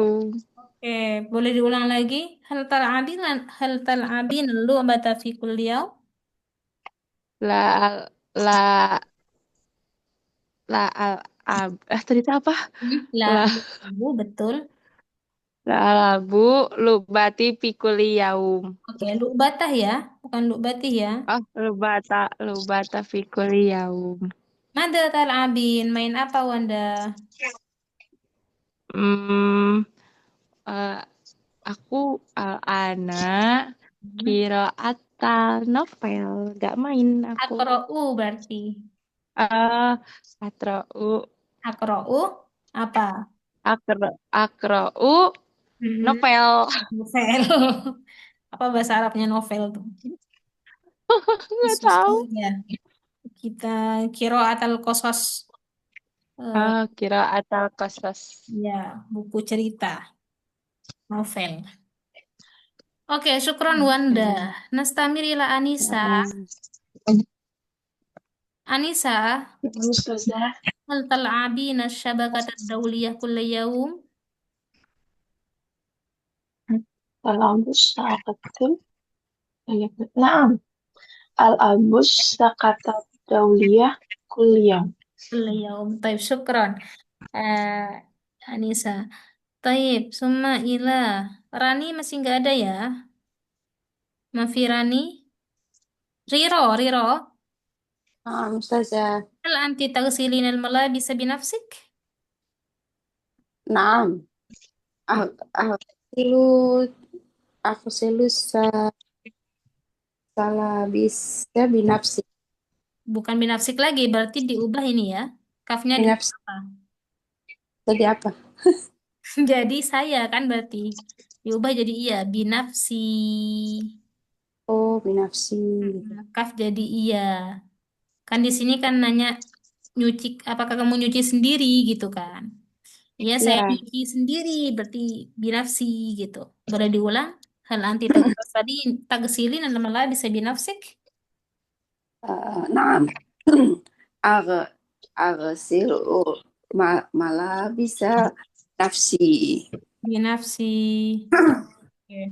A: Oke, boleh diulang lagi? Hal tal'abin lu bata fi kuliah.
H: la la la al ab tadi itu apa
A: La
H: la
A: al-abu betul.
H: la alabu lubati pi kuliyaum.
A: Oke, lu batah ya, bukan lu batih ya.
H: Oh, lubata fi kuliyaum.
A: Mada tal'abin, main apa Wanda?
H: Hmm, eh, aku al-ana
A: Hmm.
H: kira atal novel gak main aku.
A: Akra'u berarti.
H: eh atrau
A: Akra'u apa?
H: akrau
A: Mhm.
H: novel.
A: Novel. Apa bahasa Arabnya novel tuh?
H: Nggak
A: Susah
H: tahu.
A: ya. Kita kira atal kosos. Eh,
B: Kira atal kasas.
A: ya, buku cerita, novel. Oke, syukron Wanda. Nastamir ila Anisa. Anisa,
L: Ustazah,
A: hal tal'abina syabakata dawliyah kulla yawm?
L: الأب الساقط نعم الأب الساقط الدولية كل يوم.
A: Kulla yawm. Taib, syukron. Anisa. Taib, summa ila. Rani masih nggak ada ya? Mafi Rani? Riro.
E: نعم أستاذة.
A: هل أنت تغسلين الملابس بنفسك؟
E: نعم أغسل أغسل السلابس بنفسي.
A: Bukan binafsik lagi, berarti diubah ini ya. Kafnya diubah
E: بنفسي
A: apa?
E: jadi apa?
A: Jadi saya kan berarti. Diubah jadi iya, binafsi.
E: Oh, بنفسي.
A: Kaf jadi iya. Kan di sini kan nanya nyuci, apakah kamu nyuci sendiri gitu kan? Iya, saya
E: Ya,
A: nyuci sendiri, berarti binafsi gitu. Boleh diulang? Hal anti tagsilin al bisa binafsik?
E: نعم أغ أغسل ملابس نفسي.
A: Binafsi. Oke.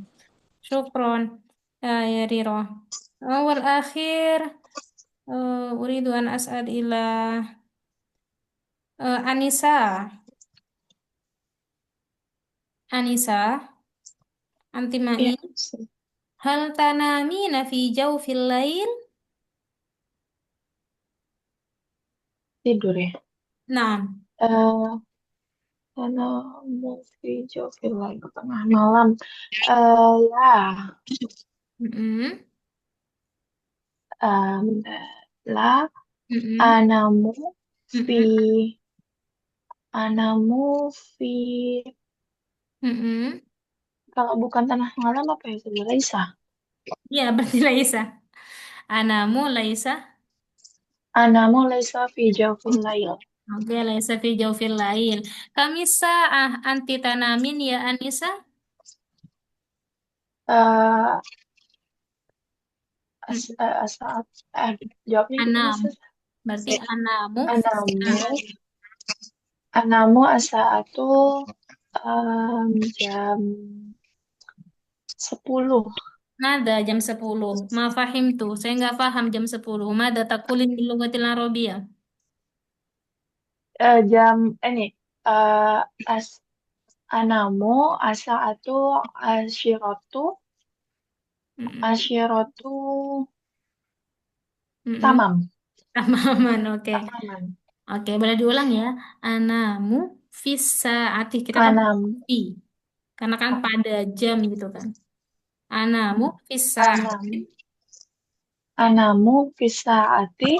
A: Syukron. Ya Riro. Awal akhir. Uridu an as'ad ila Anisa. Anisa, anti
L: Ya,
A: ma'i. Hal tanamina fi jawfil lail?
L: tidur ya.
A: Nah,
L: Eh, Karena movie Jovil lagi tengah malam. Lah,
A: mm-mm,
L: um, lah,
A: mm-mm,
L: anamu fi,
A: mm-mm,
L: anamu fi.
A: mm-mm.
L: Kalau bukan tengah malam apa ya sebenarnya Isa?
A: Ya, berarti Laisa. Anamu Laisa.
L: Anamu laisa fi jawfil lail.
A: Oke, Laisa fi jawfil lail. Kami sa'ah anti tanamin ya Anisa.
L: Eh,
A: Mm.
L: saat jawabnya gimana
A: Anam.
L: sih?
A: Berarti anamu fi
L: Anamu,
A: sa'ati.
L: anamu asa jam 10.
A: Nada jam 10. Ma fahim tuh. Saya nggak paham jam 10. Mada takulin bil lughatil arabiyah.
L: Jam ini eh as anamu asa asyiratu
A: Mm-mm.
L: asyiratu
A: Mm-mm.
L: tamam
A: Tamaman, oke.
L: tamaman
A: Oke, boleh diulang ya. Anamu fis saati. Kita pakai
L: anam
A: fi. Karena kan pada jam gitu kan. Anamu fis
L: anam
A: saati.
L: anamu fisaati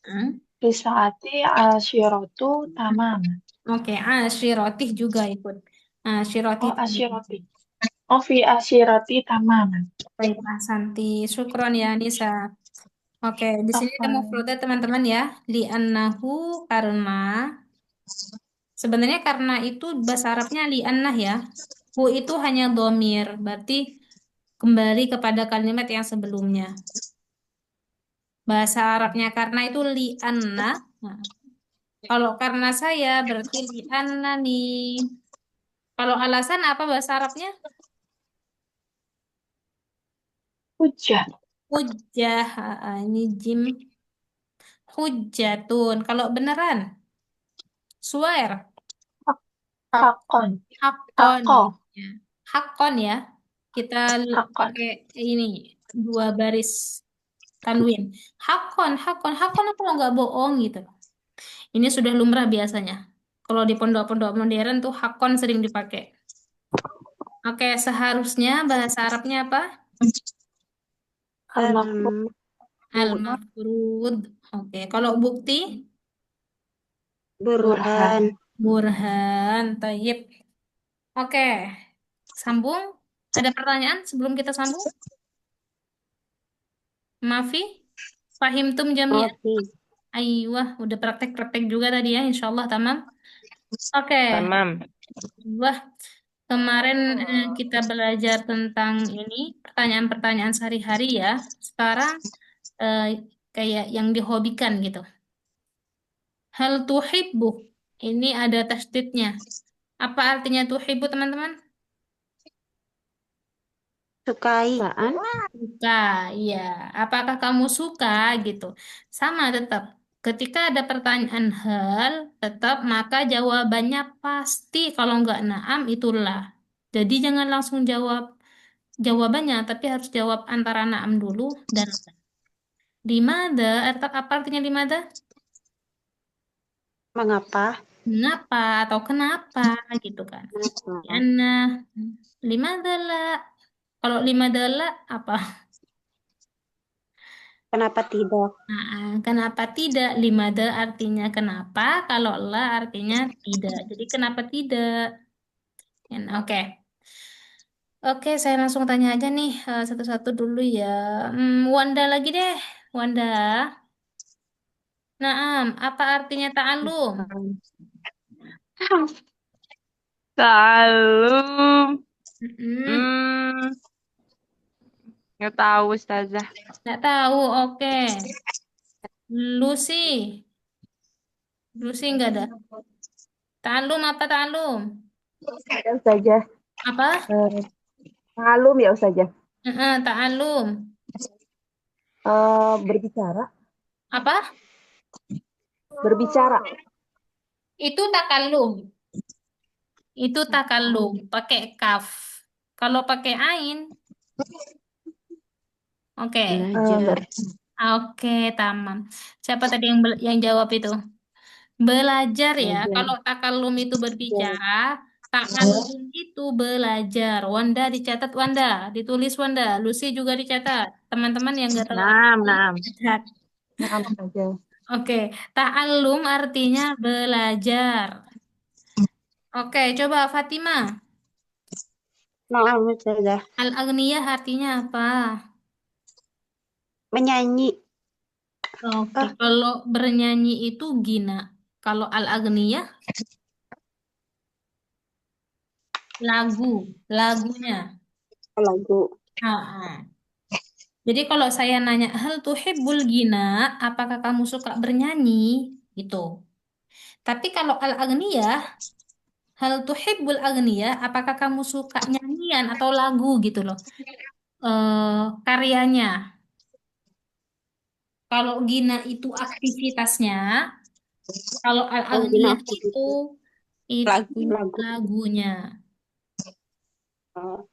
A: Hmm?
L: fisaati asyiratu tamam.
A: Oke, asyirotih juga ikut. Asyirotih
L: Oh
A: tamam.
L: asyirati. Oh fi asyirati tamam.
A: Baik, Santi. Syukron ya, Nisa. Oke, di sini ada
L: Apa?
A: mufradat teman-teman ya. Li'annahu karena. Sebenarnya karena itu bahasa Arabnya li'annah ya. Hu itu hanya domir. Berarti kembali kepada kalimat yang sebelumnya. Bahasa Arabnya karena itu li'anna. Nah, kalau karena saya berarti li'anna nih. Kalau alasan apa bahasa Arabnya?
L: Hujah.
A: Hujjah. Ini jim. Hujjatun. Kalau beneran. Swear.
L: Hakon.
A: Hakon.
L: Ako.
A: Ya. Hakon ya. Kita
L: Hakon.
A: pakai ini. Dua baris tanwin. Hakon apa nggak bohong gitu. Ini sudah lumrah biasanya. Kalau di pondok-pondok modern tuh hakon sering dipakai. Oke, seharusnya bahasa Arabnya apa?
L: Al-Mafruh.
A: Al-mafrud. Oke, kalau bukti?
I: Burhan.
A: Burhan. Tayyib. Oke, sambung. Ada pertanyaan sebelum kita sambung? Mafi? Fahim tum jami'an?
I: Oke.
A: Wah, udah praktek-praktek juga tadi ya, insya Allah tamam. Oke,
H: Tamam.
A: wah, kemarin kita belajar tentang ini, pertanyaan-pertanyaan sehari-hari ya. Sekarang eh, kayak yang dihobikan gitu. Hal tuhibbu, ini ada tasdidnya. Apa artinya tuhibbu, teman-teman?
I: Sukai.
A: Suka, ya. Apakah kamu suka gitu? Sama tetap. Ketika ada pertanyaan hal, tetap maka jawabannya pasti. Kalau nggak naam, itulah. Jadi jangan langsung jawab jawabannya, tapi harus jawab antara naam dulu dan la. Dimada, atau apa artinya dimada?
I: Mengapa?
A: Mengapa atau kenapa gitu kan?
I: Kenapa?
A: Karena limada la. Kalau limada la apa?
I: Kenapa tidak?
A: Kenapa tidak? Limada artinya kenapa, kalau la artinya tidak. Jadi kenapa tidak? Oke. Oke, saya langsung tanya aja nih satu-satu dulu ya. Wanda lagi deh. Wanda. Naam, apa artinya ta'alum?
B: Salam.
A: Mm-mm.
B: Nggak tahu Ustazah.
A: Nggak tahu, oke. Lucy. Lucy nggak ada. Ta'alum apa ta'alum?
C: Ya Ustazah.
A: Apa?
C: Ta'alum ya Ustazah.
A: Ta'alum.
C: Berbicara.
A: Apa?
C: Berbicara.
A: Itu takallum. Itu takallum, pakai kaf. Kalau pakai ain, oke.
I: Belajar.
A: Oke, tamam. Siapa tadi yang jawab itu? Belajar ya.
I: Belajar.
A: Kalau takallum itu berbicara, ta'allum itu belajar. Wanda dicatat Wanda, ditulis Wanda. Lucy juga dicatat. Teman-teman yang nggak tahu
B: Naam,
A: arti,
B: naam.
A: catat.
C: Naam Ustazah.
A: Oke, ta'allum artinya belajar. Oke, coba Fatimah.
I: Naam, Ustazah.
A: Al-aghniyah artinya apa?
I: Menyanyi.
A: Oke, kalau bernyanyi itu gina. Kalau al-aghniyah lagunya.
I: Lagu.
A: Ah. Jadi kalau saya nanya hal tuhibbul gina, apakah kamu suka bernyanyi? Gitu. Tapi kalau al-aghniyah, hal tuhibbul aghniyah, apakah kamu suka nyanyian atau lagu gitu loh? Karyanya. Kalau gina itu aktivitasnya, kalau
I: Oh, gini
A: al-aghniyah itu
E: Lagunya.
A: lagunya.
I: Oh.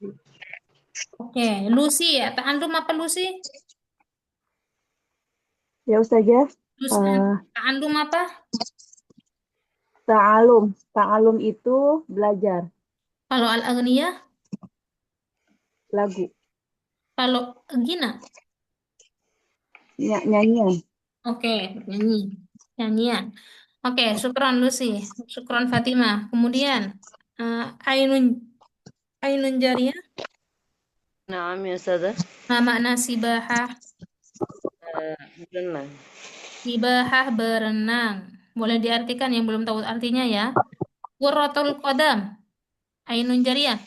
A: Oke, Lucy ya. Ta'allum apa Lucy?
C: Ya Ustazah.
A: Lucy, ta'allum apa?
C: Ta'alum. Ta'alum itu belajar.
A: Kalau al-aghniyah?
C: Lagu.
A: Kalau gina?
C: Nyanyian.
A: Oke, nyanyian. Oke, syukron Lucy. Syukron Fatimah. Kemudian, Ainun Jariyah.
D: Naam ya Ustazah.
A: Makna sibahah.
D: Berenang.
A: Sibahah berenang. Boleh diartikan yang belum tahu artinya ya. Qurratul qadam. Ainun Jariyah.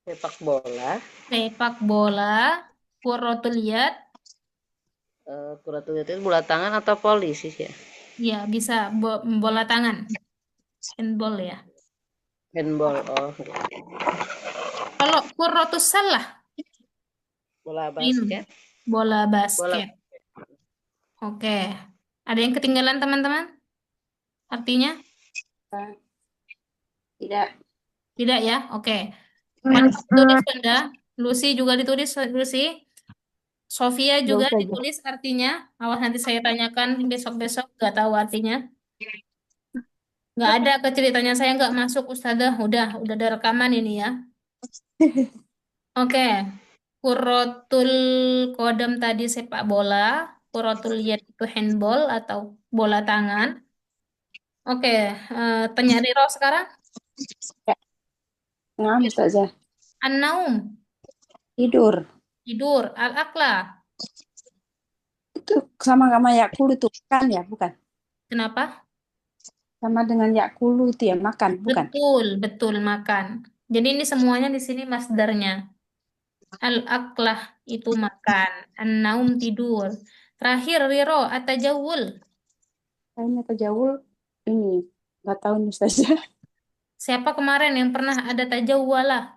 D: Sepak bola.
A: Sepak bola. Qurratul yad.
D: Kuratul itu bola tangan atau polisi ya?
A: Ya, bisa bola tangan. Handball ya.
D: Handball. Oh.
A: Kalau qurratus salah.
D: Bola basket.
A: Bola basket. Oke. Ada yang ketinggalan teman-teman? Artinya?
E: Tidak.
A: Tidak ya? Oke. Wanda ditulis Wanda. Lucy juga ditulis Lucy. Sofia juga
C: Ustazah.
A: ditulis artinya. Awas nanti saya tanyakan besok-besok nggak tahu artinya. Nggak ada ke ceritanya saya nggak masuk Ustazah. Udah ada rekaman ini ya. Oke. Kurotul kodam tadi sepak bola. Kurotul yad itu handball atau bola tangan. Oke. Tanya Riro sekarang.
E: Naam, Ustazah.
A: An-naum.
E: Tidur.
A: Tidur. Al-akla.
E: tuh sama yakulu tuh kan ya, bukan?
A: Kenapa?
E: Sama dengan yakulu itu ya, makan, bukan?
A: Betul, betul makan. Jadi ini semuanya di sini masdarnya. Al-aklah itu makan, an-naum tidur. Terakhir Riro atajawul.
E: Kayaknya tajawul ini nggak tahu nih Ustazah.
A: Siapa kemarin yang pernah ada tajawwalah?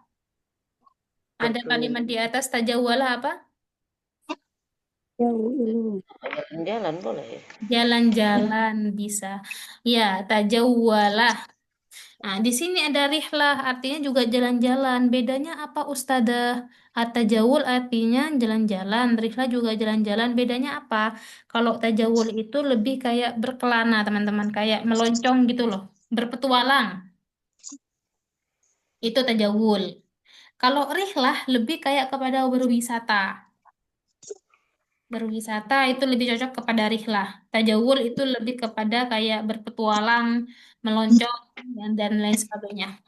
A: Ada kalimat di atas tajawwalah apa?
E: Jawul.
D: Jalan boleh ya.
A: Jalan-jalan bisa. Ya, tajawwalah. Nah, di sini ada rihlah, artinya juga jalan-jalan. Bedanya apa, Ustadzah? At-tajawul artinya jalan-jalan, rihlah juga jalan-jalan. Bedanya apa? Kalau tajawul itu lebih kayak berkelana, teman-teman. Kayak meloncong gitu loh. Berpetualang. Itu tajawul. Kalau rihlah lebih kayak kepada berwisata. Berwisata itu lebih cocok kepada rihlah. Tajawul itu lebih kepada kayak berpetualang, meloncong, dan lain sebagainya.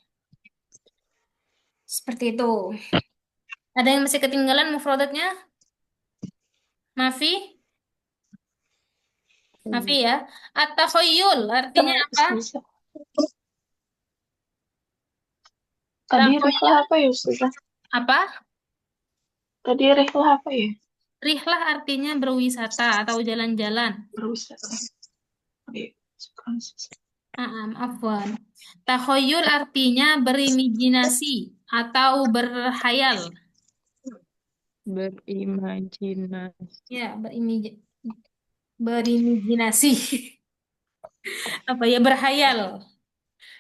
A: Seperti itu. Ada yang masih ketinggalan mufradatnya? Mafi? Mafi ya. At-takhayyul artinya apa?
L: Ustazah. Tadi
A: Takhayyul
L: rihlah apa ya Ustazah?
A: apa?
L: Tadi rihlah apa ya?
A: Rihlah artinya berwisata atau jalan-jalan.
L: Berwisata. Oke, syukran, Ustazah.
A: Afwan. Takhayyul artinya berimajinasi atau berhayal.
B: Berimajinasi.
A: Ya, berimajinasi. Apa ya, berhayal.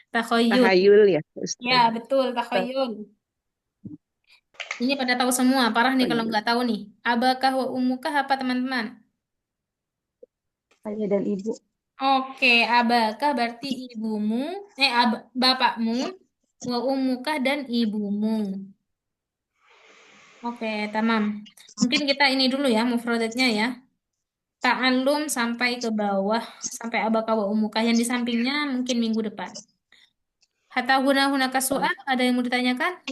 A: Takhayyul.
H: Tahayul ya,
A: Ya,
H: Ustaz.
A: betul, takhayyul. Ini pada tahu semua, parah nih kalau nggak tahu nih. Abakah wa umukah apa teman-teman?
C: Ayah dan ibu.
A: Oke, abakah berarti ibumu, bapakmu, wa umukah dan ibumu. Oke, tamam. Mungkin kita ini dulu ya, mufradatnya ya. Ta'allum sampai ke bawah, sampai abakah wa umukah. Yang di sampingnya mungkin minggu depan. Hatta hunaka soal, ada yang mau ditanyakan?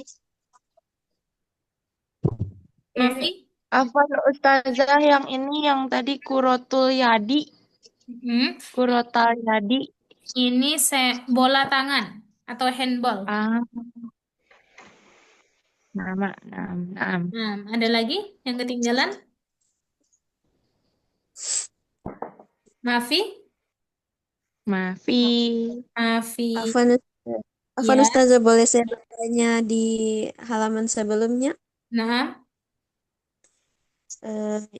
A: Mafi?
B: Afwan Ustazah yang ini yang tadi Kurotul Yadi. Kurotal Yadi.
A: Ini bola tangan atau handball.
B: Nama.
A: Nah, ada lagi yang ketinggalan? Mafi?
F: Afwan
A: Ya.
F: Ustazah, boleh saya bertanya di halaman sebelumnya?
A: Nah,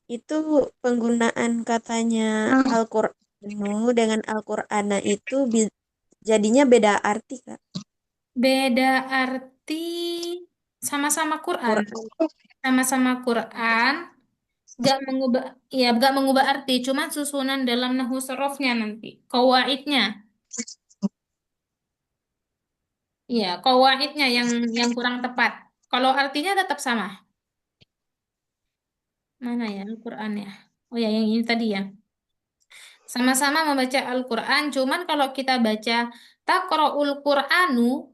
F: Itu penggunaan katanya Al-Qur'anu dengan Al-Qur'ana itu jadinya beda arti, Kak?
A: beda arti, sama-sama Quran. Sama-sama Quran, gak mengubah arti, cuman susunan dalam nahwu sorofnya nanti, kawaidnya. Iya, kawaidnya yang kurang tepat. Kalau artinya tetap sama. Mana ya Al-Quran ya? Oh ya, yang ini tadi ya. Sama-sama membaca Al-Quran, cuman kalau kita baca taqra'ul Qur'anu,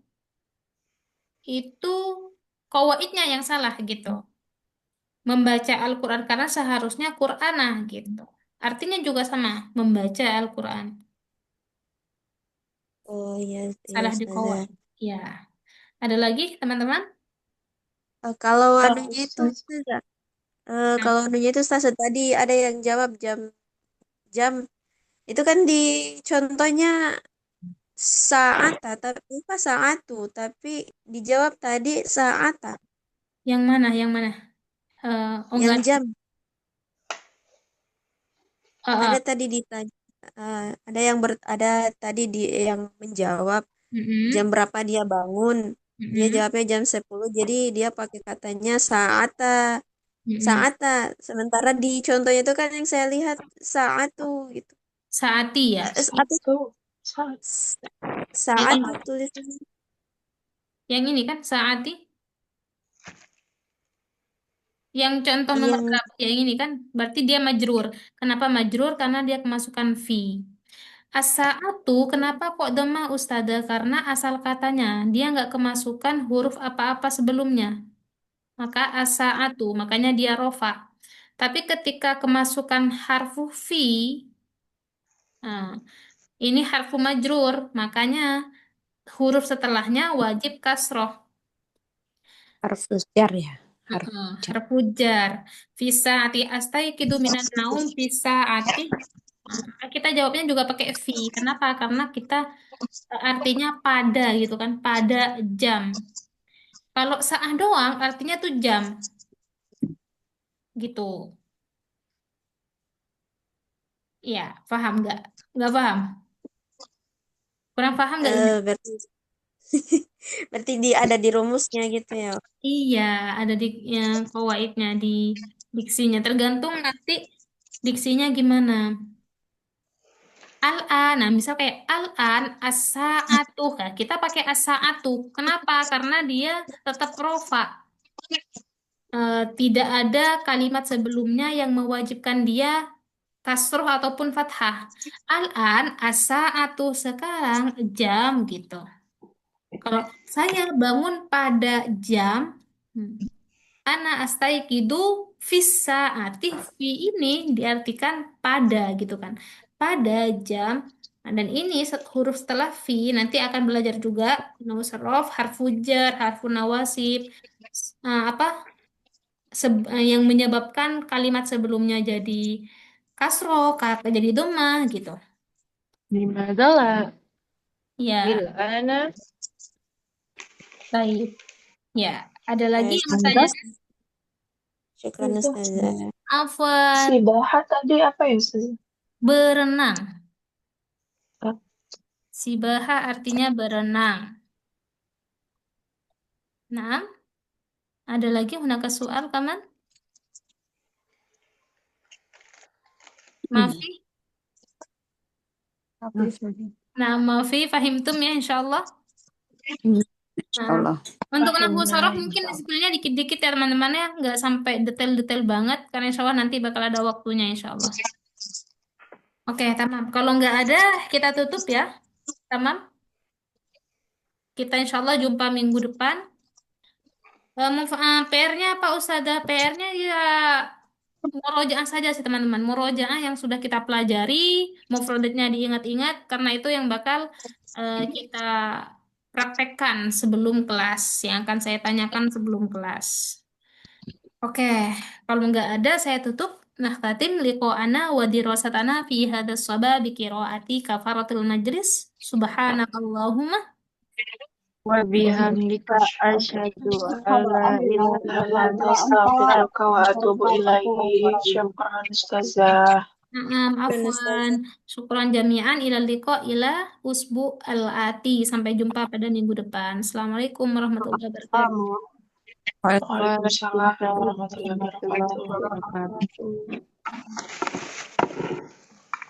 A: itu kawaidnya yang salah gitu. Membaca Al-Quran karena seharusnya Qur'anah gitu. Artinya juga sama, membaca Al-Quran.
F: Oh iya,
A: Salah di
F: Ustazah.
A: kawaid. Ya. Ada lagi teman-teman?
F: Kalau anunya itu Ustazah, kalau anunya itu Ustazah tadi ada yang jawab jam itu kan di contohnya saata, tapi apa saatu, tapi dijawab tadi saata.
A: Yang mana? Yang mana?
F: Yang
A: Enggak.
F: jam. Ada tadi ditanya, ada tadi yang menjawab jam berapa dia bangun. Dia jawabnya jam 10, jadi dia pakai katanya saata. Saata. Sementara di contohnya itu kan yang saya lihat saatu gitu.
A: Saati ya?
F: Saatu tulisannya.
A: Yang ini kan saati? Yang contoh nomor berapa? Yang ini kan berarti dia majrur. Kenapa majrur? Karena dia kemasukan fi. As-sa'atu kenapa kok dhamma Ustazah? Karena asal katanya dia nggak kemasukan huruf apa-apa sebelumnya. Maka as-sa'atu, makanya dia rofa. Tapi ketika kemasukan harfu fi, nah, ini harfu majrur, makanya huruf setelahnya wajib kasroh.
E: Harus jar ya. Harus
A: Heeh,
E: jar.
A: harfu jar. Fisaati astaiqidu minan naum fisaati. Nah, kita jawabnya juga pakai fi. Kenapa? Karena kita artinya pada gitu kan, pada jam. Kalau saat doang artinya tuh jam gitu. Ya, paham nggak? Nggak paham? Kurang paham nggak ini?
F: Berarti berarti ada di rumusnya gitu ya.
A: Iya, ada di yang kawaidnya di diksinya. Tergantung nanti diksinya gimana. Al-an, nah misal kayak al-an as-sa'atu, nah, kita pakai as-sa'atu. Kenapa? Karena dia tetap rofa. Tidak ada kalimat sebelumnya yang mewajibkan dia kasroh ataupun fathah. Al-an as-sa'atu, sekarang jam gitu. Kalau saya bangun pada jam, ana astaiqidu fis saati, fi ini diartikan pada gitu kan. Pada jam. Nah, dan ini huruf setelah fi nanti akan belajar juga nasrof, harfu jar, harfu nawasib, apa yang menyebabkan kalimat sebelumnya jadi kasro, kata jadi domah gitu.
L: لماذا لا
A: Ya,
L: الآن
A: baik. Ya, ada lagi yang
L: Anda
A: bertanya?
F: Syukran Ustazah.
A: Afwan,
L: Sibaha tadi apa ya Ustazah?
A: berenang.
L: Ah,
A: Sibaha artinya berenang. Nah, ada lagi hunaka soal kaman? Mafi? Nah, Mafi, fahimtum ya insyaallah. Nah,
E: Insyaallah.
A: untuk nahwu
L: fahimna
A: sorof mungkin
L: insyaallah.
A: disiplinnya dikit-dikit ya teman-teman ya, nggak sampai detail-detail banget karena insyaallah nanti bakal ada waktunya insyaallah. Oke, tamam. Kalau nggak ada, kita tutup ya. Tamam. Kita insyaallah jumpa minggu depan. PR-nya apa Ustazah? PR-nya ya murojaah saja sih teman-teman. Murojaah yang sudah kita pelajari, mufradatnya diingat-ingat karena itu yang bakal kita praktekkan sebelum kelas, yang akan saya tanyakan sebelum kelas. Oke, kalau nggak ada saya tutup. Nah, katim liqa'ana wa dirasatana fi hadas sabah bi qiraati kafaratul majlis. Subhanakallahumma
L: وبحمدك أشهد أن لا إله إلا أنت أستغفرك وأتوب إليك. شكرا أستاذة.
A: Afwan. Syukran jami'an ila liqa ila usbu al-ati. Sampai jumpa pada minggu depan. Assalamualaikum warahmatullahi wabarakatuh.
L: Waalaikumsalam warahmatullahi
I: Warahmatullahi
L: wabarakatuh.
I: wabarakatuh.